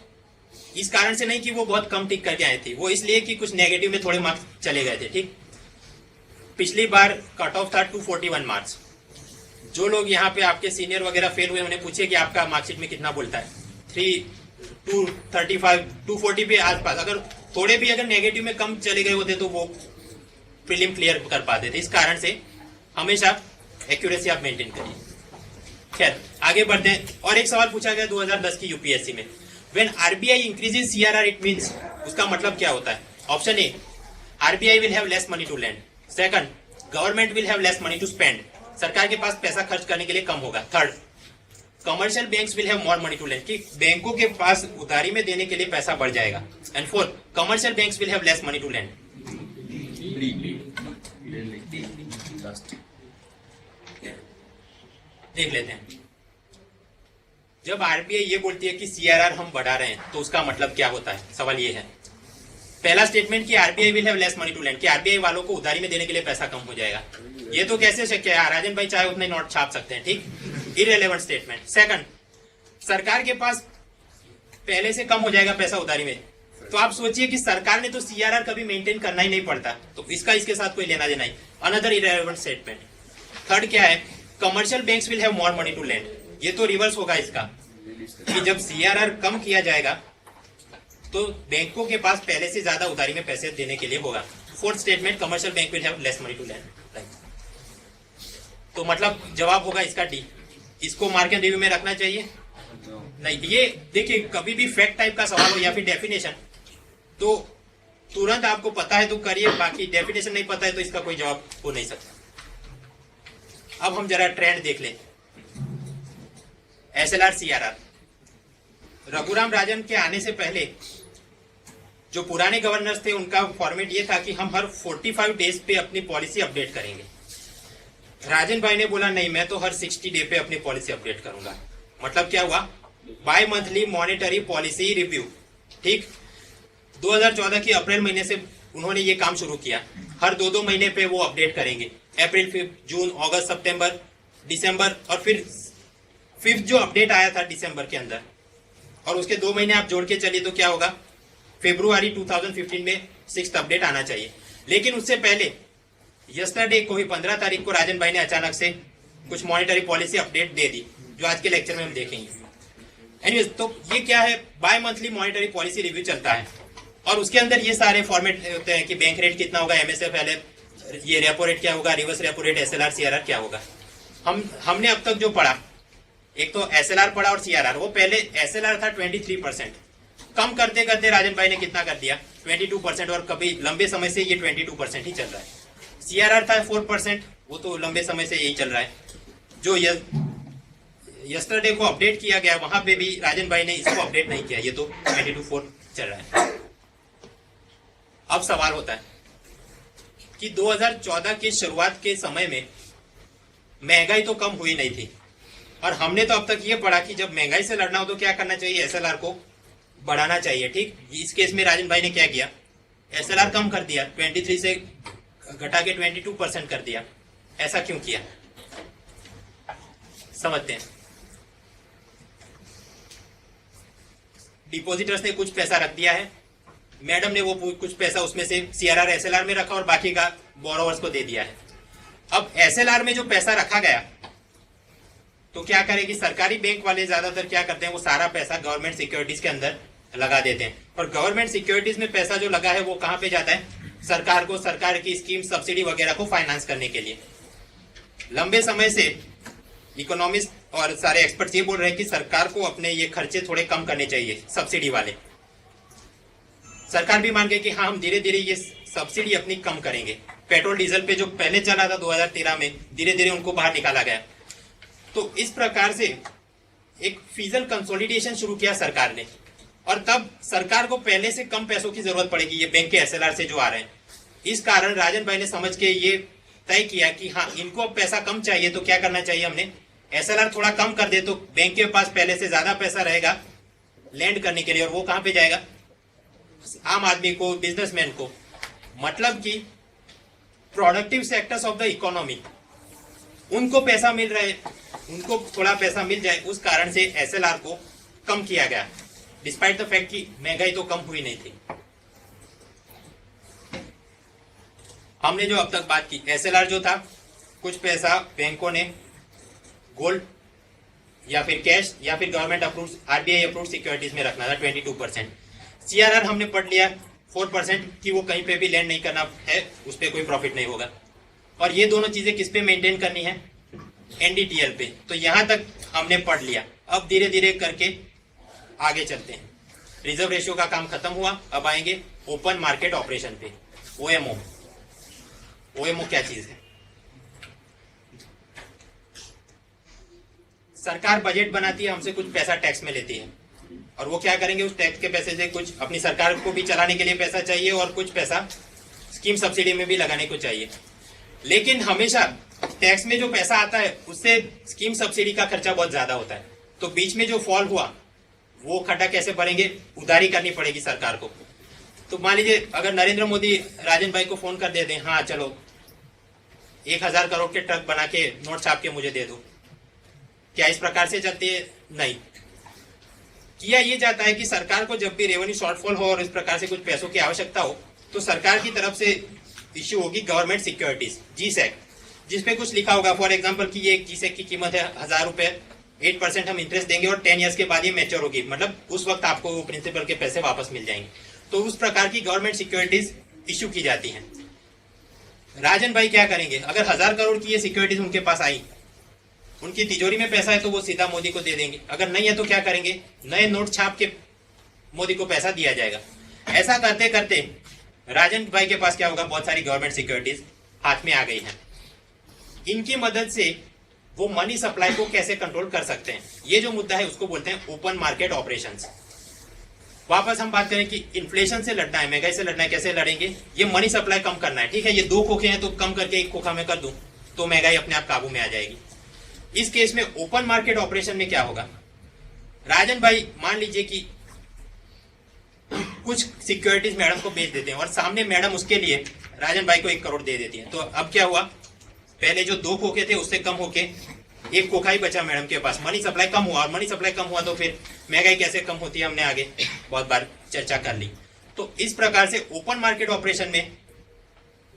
Speaker 1: इस कारण से नहीं कि वो बहुत कम टिक करके आए थे, वो इसलिए कि कुछ नेगेटिव में थोड़े मार्क्स चले गए थे, ठीक। पिछली बार कट ऑफ था 241 मार्क्स। जो लोग यहाँ पे आपके सीनियर वगैरह फेल हुए, उन्हें पूछिए कि आपका मार्कशीट में कितना बोलता है, 235 240 पे आसपास। अगर थोड़े भी अगर नेगेटिव में कम चले गए होते तो वो प्रीलिम क्लियर कर पाते थे। इस कारण से हमेशा एक्यूरेसी आप मेंटेन करिए। खैर आगे बढ़ते हैं। और एक सवाल पूछा गया 2010 की यूपीएससी में, when RBI increases CRR it means, उसका मतलब क्या होता है? Option A, RBI will have less money to lend. Second, government will have less money to spend, सरकार के पास पैसा खर्च करने के लिए कम होगा। Third, commercial banks will have more money to lend, कि बैंकों के पास उधारी में देने के लिए पैसा बढ़ जाएगा। And fourth, commercial banks will have less money to lend. देख लेते हैं। जब आरबीआई ये बोलती है कि सीआरआर हम बढ़ा रहे हैं तो उसका मतलब क्या होता है? सवाल ये है। पहला स्टेटमेंट कि RBI will have less money to lend, कि आरबीआई वालों को उधारी में देने के लिए पैसा कम हो जाएगा। ये तो कैसे शक्य है? राजन भाई चाहे उतने नोट छाप सकते हैं, ठीक। Irrelevant statement. सेकंड, सरकार के पास पहले से कम हो जाएगा पैसा उधारी में, तो आप सोचिए कि सरकार ने तो सीआरआर कभी मेंटेन करना ही नहीं पड़ता, तो इसका इसके साथ कोई लेना देना नहीं। Another irrelevant statement. थर्ड क्या है? Commercial banks will have more money to lend, ये तो रिवर्स होगा इसका, कि जब सीआरआर कम किया जाएगा तो बैंकों के पास पहले से ज्यादा उधारी में पैसे देने के लिए होगा। Fourth statement, commercial bank will have less money to lend. तो मतलब जवाब होगा इसका डी। इसको मार्केट रिव्यू में रखना चाहिए नहीं। ये देखिए, कभी भी फैक्ट टाइप का सवाल हो या फिर डेफिनेशन, तो तुरंत आपको पता है तो करिए, बाकी डेफिनेशन नहीं पता है तो इसका कोई जवाब हो नहीं सकता। अब हम जरा ट्रेंड देख लें। एसएलआर सीआरआर, रघुराम राजन के आने से पहले जो पुराने गवर्नर्स थे उनका फॉर्मेट ये था कि हम हर 45 डेज पे अपनी पॉलिसी अपडेट करेंगे। राजन भाई ने बोला नहीं, मैं तो हर 60 डे पे अपनी पॉलिसी अपडेट करूंगा। मतलब क्या हुआ? Bimonthly monetary policy review, ठीक। 2014 के अप्रैल महीने से उन्होंने ये काम शुरू किया। हर 2-2 महीने पे वो अपडेट करेंगे। अप्रैल, 5 जून, अगस्त, सितंबर, दिसंबर, और फिर 5th जो अपडेट आया था दिसंबर के अंदर, और उसके 2 महीने आप जोड़ के चलिए तो क्या होगा? फरवरी 2015 में 6th अपडेट आना चाहिए। लेकिन उससे पहले यस्टरडे को ही 15 तारीख को राजन भाई ने अचानक से कुछ मॉनेटरी पॉलिसी अपडेट दे दी, जो आज के लेक्चर में हम देखेंगे। एनीवेज, तो ये क्या है? Bimonthly monetary policy review चलता है, और उसके अंदर ये सारे फॉर्मेट होते हैं कि बैंक रेट कितना होगा, एमएसएफ, एलएफ, ये रेपो रेट क्या होगा, reverse repo rate, SLR, CRR क्या होगा। हमने अब तक जो पढ़ा, एक तो एसएलआर पढ़ा और सीआरआर। वो पहले एसएलआर था 23%, कम करते करते राजन भाई ने कितना कर दिया? 22%, और कभी लंबे समय से ये 22% ही चल रहा है। सीआरआर था 4%, वो तो लंबे समय से यही चल रहा है। जो यस्टरडे को अपडेट किया गया, वहां पे भी राजन भाई ने इसको अपडेट नहीं किया, ये तो 22.4 चल रहा है। अब सवाल होता है कि 2014 के शुरुआत के समय में महंगाई तो कम हुई नहीं थी, और हमने तो अब तक ये पढ़ा कि जब महंगाई से लड़ना हो तो क्या करना चाहिए? एसएलआर को बढ़ाना चाहिए, ठीक। इस केस में राजन भाई ने क्या किया? एसएलआर कम कर दिया, 23 से घटा के 22% कर दिया। ऐसा क्यों किया? समझते हैं। डिपॉजिटर्स ने कुछ पैसा रख दिया है, मैडम ने वो कुछ पैसा उसमें से सीआरआर एसएलआर में रखा और बाकी का बोरोवर्स को दे दिया है। अब एसएलआर में जो पैसा रखा गया, तो क्या करेगी? सरकारी बैंक वाले ज्यादातर क्या करते हैं? वो सारा पैसा गवर्नमेंट सिक्योरिटीज के अंदर लगा देते हैं, और गवर्नमेंट सिक्योरिटीज में पैसा जो लगा है वो कहां पे जाता है? सरकार को, सरकार की स्कीम, सब्सिडी वगैरह को फाइनेंस करने के लिए। लंबे समय से इकोनॉमिस्ट और सारे एक्सपर्ट्स ये बोल रहे हैं कि सरकार को अपने ये खर्चे थोड़े कम करने चाहिए, सब्सिडी वाले। सरकार भी मान गई कि हाँ, हम धीरे धीरे ये सब्सिडी अपनी कम करेंगे। पेट्रोल डीजल पे जो पहले चला था 2013 में, धीरे धीरे उनको बाहर निकाला गया। तो इस प्रकार से एक फिजिकल कंसोलिडेशन शुरू किया सरकार ने, और तब सरकार को पहले से कम पैसों की जरूरत पड़ेगी ये बैंक के एसएलआर से जो आ रहे हैं। इस कारण राजन भाई ने समझ के ये तय किया कि हाँ, इनको पैसा कम चाहिए तो क्या करना चाहिए, हमने एसएलआर थोड़ा कम कर दे तो बैंक के पास पहले से ज्यादा पैसा रहेगा लैंड करने के लिए, और वो कहां पे जाएगा, आम आदमी को, बिजनेसमैन को। मतलब कि productive sectors of the economy, उनको पैसा मिल रहा है, उनको थोड़ा पैसा मिल जाए, उस कारण से एसएलआर को कम किया गया, डिस्पाइट द फैक्ट कि महंगाई तो कम हुई नहीं थी। हमने जो अब तक बात की, एसएलआर जो था, कुछ पैसा बैंकों ने गोल्ड या फिर कैश या फिर government approve, RBI approve securities में रखना था 22%। सीआरआर हमने पढ़ लिया 4% कि वो कहीं पे भी लैंड नहीं करना है, उस पर कोई प्रॉफिट नहीं होगा। और ये दोनों चीजें किस पे मेंटेन करनी है, एनडीटीएल पे। तो यहां तक हमने पढ़ लिया। अब धीरे धीरे करके आगे चलते हैं। रिजर्व रेशियो का काम खत्म हुआ, अब आएंगे ओपन मार्केट ऑपरेशन पे, ओएमओ। ओएमओ क्या चीज है? सरकार बजट बनाती है, हमसे कुछ पैसा टैक्स में लेती है, और वो क्या करेंगे, उस टैक्स के पैसे से कुछ अपनी सरकार को भी चलाने के लिए पैसा चाहिए और कुछ पैसा स्कीम सब्सिडी में भी लगाने को चाहिए। लेकिन हमेशा टैक्स में जो पैसा आता है उससे स्कीम सब्सिडी का खर्चा बहुत ज्यादा होता है। तो बीच में जो फॉल हुआ वो खड्डा कैसे भरेंगे, उधारी करनी पड़ेगी सरकार को। तो मान लीजिए अगर नरेंद्र मोदी राजन भाई को फोन कर देते हैं, हाँ चलो 1000 करोड़ के ट्रक बना के नोट छाप के मुझे दे दो, क्या इस प्रकार से चलती है? नहीं। किया ये जाता है कि सरकार को जब भी रेवेन्यू शॉर्टफॉल हो और इस प्रकार से कुछ पैसों की आवश्यकता हो तो सरकार की तरफ से इश्यू होगी गवर्नमेंट सिक्योरिटीज, जीसैक, जिसपे कुछ लिखा होगा, फॉर एग्जांपल कि ये जीसैक की कीमत है 1000 रुपए, 8% हम इंटरेस्ट देंगे और 10 ईयर्स के बाद ये मैच्योर होगी, मतलब उस वक्त आपको वो प्रिंसिपल के पैसे वापस मिल जाएंगे। तो उस प्रकार की गवर्नमेंट सिक्योरिटीज इश्यू की जाती हैं। राजन भाई क्या करेंगे, अगर 1000 करोड़ की ये सिक्योरिटीज उनके पास आई, उनकी तिजोरी में पैसा है तो वो सीधा मोदी को दे देंगे, अगर नहीं है तो क्या करेंगे, नए नोट छाप के मोदी को पैसा दिया जाएगा। ऐसा करते करते राजन भाई के पास क्या होगा, बहुत सारी गवर्नमेंट सिक्योरिटीज हाथ में आ गई हैं। इनकी मदद से वो मनी सप्लाई को कैसे कंट्रोल कर सकते हैं, ये जो मुद्दा है उसको बोलते हैं ओपन मार्केट ऑपरेशंस। वापस हम बात करें कि इन्फ्लेशन से लड़ना है, महंगाई से लड़ना है, कैसे लड़ेंगे, ये मनी सप्लाई कम करना है। ठीक है, ये 2 खोखे हैं तो कम करके 1 खोखा में कर दूं तो महंगाई अपने आप काबू में आ जाएगी। इस केस में ओपन मार्केट ऑपरेशन में क्या होगा, राजन भाई मान लीजिए कि कुछ सिक्योरिटीज मैडम को बेच देते हैं और सामने मैडम उसके लिए राजन भाई को 1 करोड़ दे देती है। तो अब क्या हुआ, पहले जो 2 खोखे थे उससे कम होके 1 खोखा ही बचा मैडम के पास, मनी सप्लाई कम हुआ, और मनी सप्लाई कम हुआ तो फिर महंगाई कैसे कम होती है हमने आगे बहुत बार चर्चा कर ली। तो इस प्रकार से ओपन मार्केट ऑपरेशन में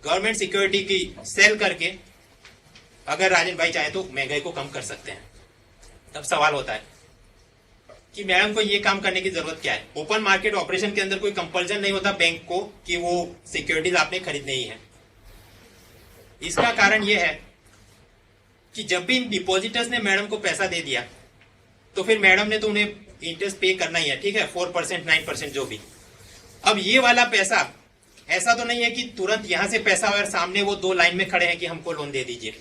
Speaker 1: गवर्नमेंट सिक्योरिटी की सेल करके अगर राजन भाई चाहे तो महंगाई को कम कर सकते हैं। तब सवाल होता है कि मैडम को ये काम करने की जरूरत क्या है। ओपन मार्केट ऑपरेशन के अंदर कोई कंपल्सन नहीं होता बैंक को कि वो सिक्योरिटीज आपने खरीदनी ही है। इसका कारण यह है कि जब भी इन डिपॉजिटर्स ने मैडम को पैसा दे दिया तो फिर मैडम ने तो उन्हें इंटरेस्ट पे करना ही है, ठीक है, 4% 9% जो भी। अब ये वाला पैसा ऐसा तो नहीं है कि तुरंत यहां से पैसा और सामने वो 2 लाइन में खड़े हैं कि हमको लोन दे दीजिए,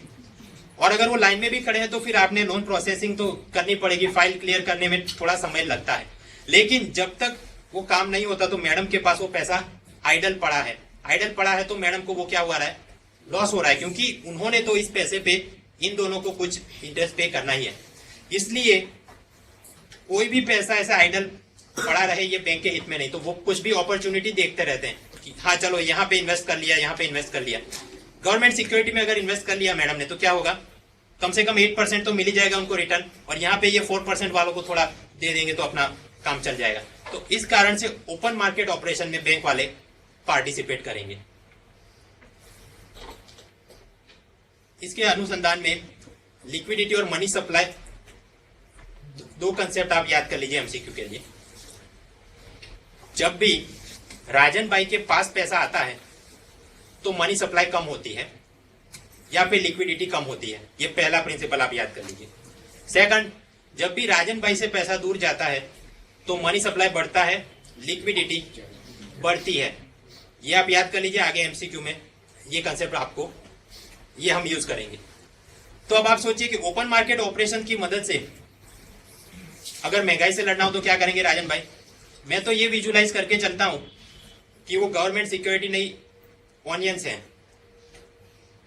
Speaker 1: और अगर वो लाइन में भी खड़े हैं तो फिर आपने लोन प्रोसेसिंग तो करनी पड़ेगी, फाइल क्लियर करने में थोड़ा समय लगता है। लेकिन जब तक वो काम नहीं होता तो मैडम के पास वो पैसा आइडल पड़ा है। आइडल पड़ा है तो मैडम को वो क्या हुआ रहा है, लॉस हो रहा है, क्योंकि उन्होंने तो इस पैसे पे इन दोनों को कुछ इंटरेस्ट पे करना ही है। इसलिए कोई भी पैसा ऐसा आइडल पड़ा रहे ये बैंक के हित में नहीं। तो वो कुछ भी अपॉर्चुनिटी देखते रहते हैं कि हाँ चलो यहाँ पे इन्वेस्ट कर लिया, यहाँ पे इन्वेस्ट कर लिया। गवर्नमेंट सिक्योरिटी में अगर इन्वेस्ट कर लिया मैडम ने तो क्या होगा, कम से कम 8% तो मिल ही जाएगा उनको रिटर्न, और यहाँ पे ये 4% वालों को थोड़ा दे देंगे तो अपना काम चल जाएगा। तो इस कारण से ओपन मार्केट ऑपरेशन में बैंक वाले पार्टिसिपेट करेंगे। इसके अनुसंधान में लिक्विडिटी और मनी सप्लाई 2 कंसेप्ट आप याद कर लीजिए एमसीक्यू के लिए। जब भी राजन भाई के पास पैसा आता है तो मनी सप्लाई कम होती है या फिर लिक्विडिटी कम होती है, ये पहला प्रिंसिपल आप याद कर लीजिए। सेकंड, जब भी राजन भाई से पैसा दूर जाता है तो मनी सप्लाई बढ़ता है, लिक्विडिटी बढ़ती है। ये आप याद कर लीजिए, आगे एमसीक्यू में ये कंसेप्ट आपको ये हम यूज करेंगे। तो अब आप सोचिए कि ओपन मार्केट ऑपरेशन की मदद से अगर महंगाई से लड़ना हो तो क्या करेंगे राजन भाई। मैं तो ये विजुलाइज करके चलता हूं कि वो गवर्नमेंट सिक्योरिटी नहीं ऑनियंस हैं।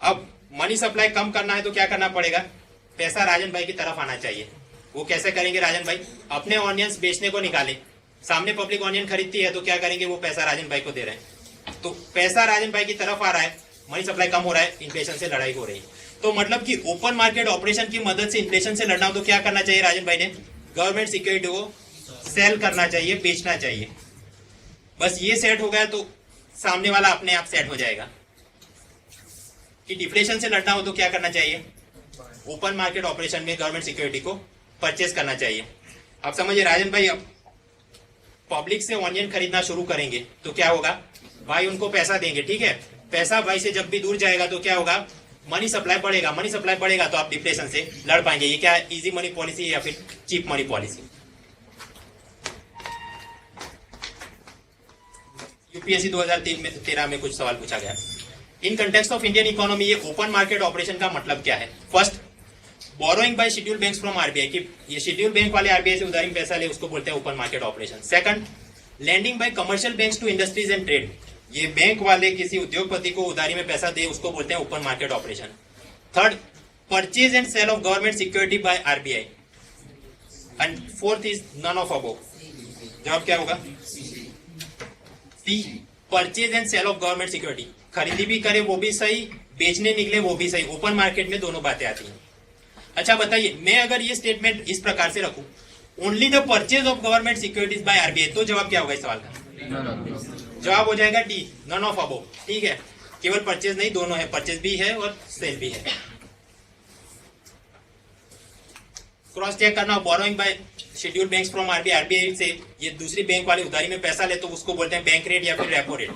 Speaker 1: अब मनी सप्लाई कम करना है तो क्या करना पड़ेगा, पैसा राजन भाई की तरफ आना चाहिए। वो कैसे करेंगे राजन भाई, अपने ऑनियंस बेचने को निकाले, सामने पब्लिक ऑनियन खरीदती है तो क्या करेंगे, वो पैसा राजन भाई को दे रहे हैं, तो पैसा राजन भाई की तरफ आ रहा है, मनी सप्लाई कम हो रहा है, इन्फ्लेशन से लड़ाई हो रही है। तो मतलब कि ओपन मार्केट ऑपरेशन की मदद से इन्फ्लेशन से लड़ना हो तो क्या करना चाहिए राजन भाई ने, गवर्नमेंट सिक्योरिटी को सेल करना चाहिए, बेचना चाहिए। बस ये सेट हो गया तो सामने वाला अपने आप सेट हो जाएगा। कि डिफ्लेशन से लड़ना हो तो क्या करना चाहिए, ओपन मार्केट ऑपरेशन में गवर्नमेंट सिक्योरिटी को परचेस करना चाहिए। आप समझिए राजन भाई, अब पब्लिक से ऑनियन खरीदना शुरू करेंगे तो क्या होगा, भाई उनको पैसा देंगे, ठीक है, पैसा भाई से जब भी दूर जाएगा तो क्या होगा, मनी सप्लाई बढ़ेगा, मनी सप्लाई बढ़ेगा तो आप डिफ्लेशन से लड़ पाएंगे। ये क्या है, इजी मनी पॉलिसी या फिर चीप मनी पॉलिसी। यूपीएससी 2013 में कुछ सवाल पूछा गया। In context of Indian economy ये ओपन मार्केट ऑपरेशन का मतलब क्या है। First, borrowing bye schedule banks from RBI, कि ये शेड्यूल बैंक वाले आरबीआई से उधारी में पैसा ले, उसको बोलते हैं open market operation. Second, lending by commercial banks to industries and trade, ये बैंक वाले किसी उद्योगपति को उधारी में पैसा दे, उसको बोलते हैं open market operation. Third, purchase and sale of government security by RBI. And fourth is none of above. जवाब क्या होगा, C, purchase and sale of government security, खरीदी भी करे वो भी सही, बेचने निकले वो भी सही, ओपन मार्केट में दोनों बातें आती हैं। अच्छा बताइए, मैं अगर ये स्टेटमेंट इस प्रकार से रखूं, only the purchase of government securities by RBI, तो जवाब क्या होगा इस सवाल का, जवाब हो जाएगा डी, नन ऑफ अबोव। ठीक है, केवल परचेज नहीं, दोनों है, परचेज भी है और सेल भी है। क्रॉस चेक करना, borrowing bye schedule banks from RBI, RBI से ये दूसरी बैंक वाले उधारी में पैसा ले तो उसको बोलते हैं बैंक रेट या फिर रेपो रेट,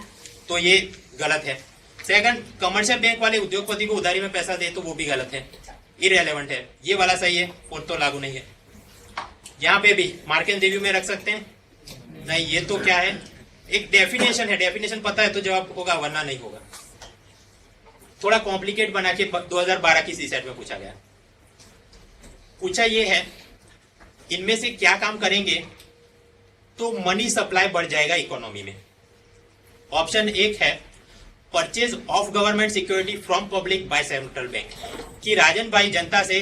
Speaker 1: तो ये गलत है। सेकंड, कमर्शियल बैंक वाले उद्योगपति को उधारी में पैसा दे तो वो भी गलत है, इररेलेवेंट है। ये वाला सही है, फोर्थ तो लागू नहीं है। यहाँ पे भी मार्केट रिव्यू में रख सकते हैं, नहीं ये तो क्या है, एक डेफिनेशन है, डेफिनेशन पता है तो जवाब होगा, वरना नहीं होगा। थोड़ा कॉम्प्लिकेट बना के 2012 की सीसेट में पूछा गया। पूछा ये है, इनमें से क्या काम करेंगे तो मनी सप्लाई बढ़ जाएगा इकोनॉमी में। ऑप्शन एक है purchase of government security from public by central bank, कि राजन भाई जनता से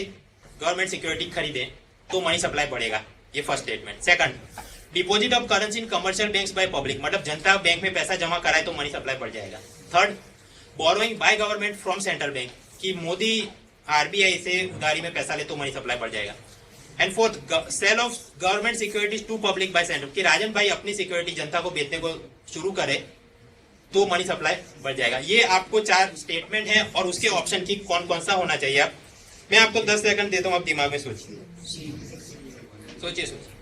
Speaker 1: गवर्नमेंट सिक्योरिटी खरीदे तो मनी सप्लाई बढ़ेगा, ये first statement. Second, deposit of currency in commercial banks by public, मतलब जनता बैंक में पैसा जमा कराए तो मनी सप्लाई बढ़ जाएगा। Third, borrowing by government from central bank, कि मोदी आरबीआई से उधारी में पैसा ले तो मनी सप्लाई बढ़ जाएगा। And fourth, sale of government securities to public by central, कि राजन भाई अपनी सिक्योरिटी जनता को बेचने को शुरू करे तो मनी सप्लाई बढ़ जाएगा। ये आपको 4 स्टेटमेंट है और उसके ऑप्शन की कौन कौन सा होना चाहिए। आप, मैं आपको 10 सेकंड देता हूं, आप दिमाग में सोचिए सोचिए सोचिए।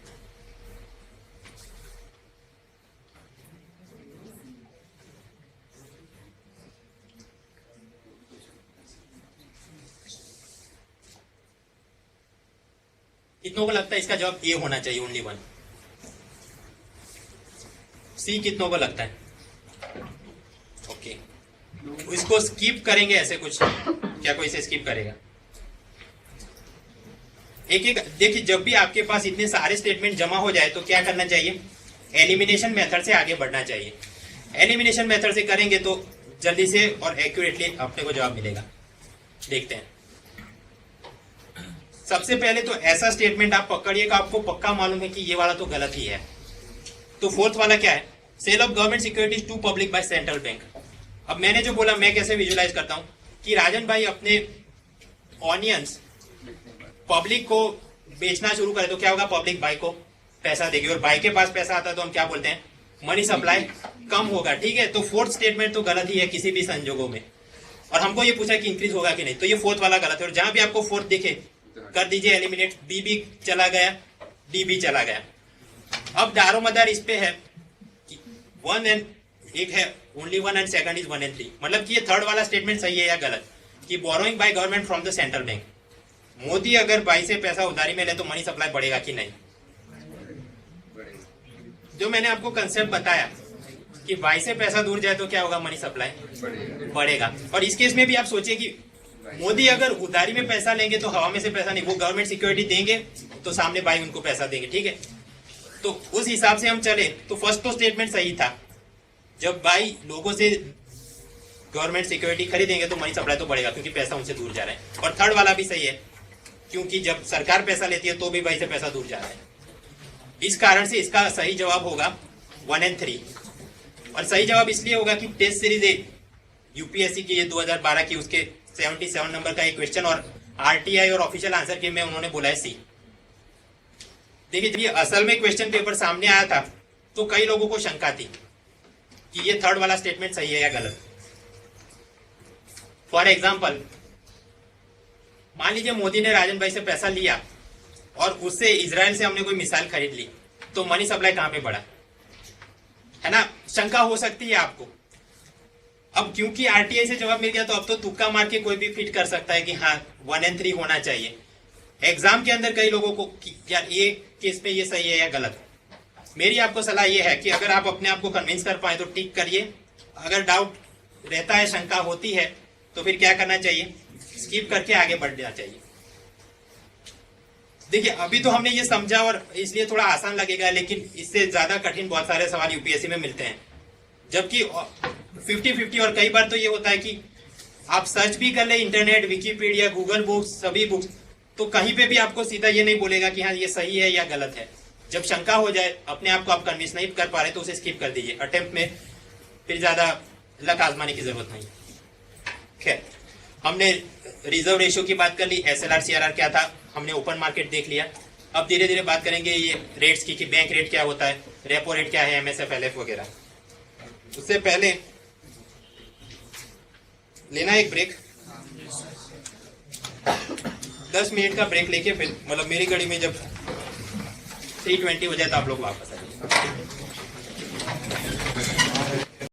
Speaker 1: कितनों को लगता है इसका जवाब ए होना चाहिए, ओनली वन। सी कितनों को लगता है, ओके इसको स्किप करेंगे ऐसे कुछ, क्या कोई इसे स्किप करेगा। एक एक देखिए, जब भी आपके पास इतने सारे स्टेटमेंट जमा हो जाए तो क्या करना चाहिए, एलिमिनेशन मेथड से आगे बढ़ना चाहिए। एलिमिनेशन मेथड से करेंगे तो जल्दी से और एक्यूरेटली अपने को जवाब मिलेगा। देखते हैं, सबसे पहले तो ऐसा स्टेटमेंट आप पकड़िएगा, आपको पक्का मालूम है कि ये वाला तो गलत ही है। तो फोर्थ वाला क्या है, sale of government securities to public by central bank. अब मैंने जो बोला, मैं कैसे विजुलाइज करता हूं कि राजन भाई अपने ऑनियंस पब्लिक को बेचना शुरू करे तो क्या होगा, पब्लिक भाई को पैसा देगी और भाई के पास पैसा आता है तो हम क्या बोलते हैं, मनी सप्लाई कम होगा। ठीक है, तो फोर्थ स्टेटमेंट तो गलत ही है किसी भी संजोगों में। और हमको ये पूछा कि इंक्रीज होगा कि नहीं, तो ये फोर्थ वाला गलत है। और जहां भी आपको फोर्थ दिखे कर दीजिए एलिमिनेट, बी भी चला गया, डी भी चला गया। अब दारोमदार इस पे है कि 1 एंड एक है only 1 and second is 1 and 3, मतलब कि ये थर्ड वाला स्टेटमेंट सही है या गलत, कि borrowing by government from the central bank, Modi अगर भाई से पैसा उधारी में ले तो मनी सप्लाई बढ़ेगा कि नहीं। जो मैंने आपको कंसेप्ट बताया कि भाई से पैसा दूर जाए तो क्या होगा, मनी सप्लाई बढ़ेगा। और इस केस में भी आप सोचिए कि मोदी अगर उधारी में पैसा लेंगे तो हवा में से पैसा नहीं, वो गवर्नमेंट सिक्योरिटी देंगे तो सामने भाई उनको पैसा देंगे। ठीक है, तो उस हिसाब से हम चले तो फर्स्ट तो स्टेटमेंट सही था, जब भाई लोगों से गवर्नमेंट सिक्योरिटी खरीदेंगे तो मनी सप्लाई तो बढ़ेगा, क्योंकि पैसा उनसे दूर जा रहा है। और थर्ड वाला भी सही है, क्योंकि जब सरकार पैसा लेती है तो भी भाई से पैसा दूर जा रहा है। इस कारण से इसका सही जवाब होगा 1 और 3। और सही जवाब इसलिए होगा कि टेस्ट सीरीज 1 यूपीएससी की ये 2012 की उसके 77 नंबर का एक क्वेश्चन और आरटीआई और ऑफिशियल आंसर के में उन्होंने बोला है सी। देखिए जब ये असल में क्वेश्चन पेपर सामने आया था तो कई लोगों को शंका थी कि ये थर्ड वाला स्टेटमेंट सही है या गलत। फॉर एग्जाम्पल, मान लीजिए मोदी ने राजन भाई से पैसा लिया और उससे इजराइल से हमने कोई मिसाइल खरीद ली, तो मनी सप्लाई कहां पे बढ़ा, है ना? शंका हो सकती है आपको। अब क्योंकि आरटीआई से जवाब मिल गया तो अब तो तुक्का मार के कोई भी फिट कर सकता है कि हाँ 1 और 3 होना चाहिए। एग्जाम के अंदर कई लोगों को यार ये केस पे ये सही है या गलत। मेरी आपको सलाह ये है कि अगर आप अपने आप को कन्विंस कर पाए तो टिक करिए, अगर डाउट रहता है, शंका होती है, तो फिर क्या करना चाहिए, स्किप करके आगे बढ़ना चाहिए। देखिए अभी तो हमने ये समझा और इसलिए थोड़ा आसान लगेगा, लेकिन इससे ज्यादा कठिन बहुत सारे सवाल यूपीएससी में मिलते हैं, जबकि 50-50। और कई बार तो ये होता है कि आप सर्च भी कर ले इंटरनेट, विकीपीडिया, गूगल बुक्स, सभी बुक्स, तो कहीं पे भी आपको सीधा ये नहीं बोलेगा कि हाँ ये सही है या गलत है। जब शंका हो जाए, अपने आप को आप कन्विंस नहीं कर पा रहे, तो उसे स्किप कर दीजिए। अटेम्प्ट में फिर ज्यादा लक आजमाने की जरूरत नहीं। खैर, हमने रिजर्व रेशियो की बात कर ली, एसएलआर सीआरआर क्या था, हमने ओपन मार्केट देख लिया। अब धीरे धीरे बात करेंगे ये रेट्स की कि बैंक रेट क्या होता है, रेपो रेट क्या है, एमएसएफ, एलएफ वगैरह। उससे पहले लेना एक ब्रेक, 10 मिनट का ब्रेक लेके फिर मतलब मेरी घड़ी में जब 3:20 हो जाए तो आप लोग वापस आए।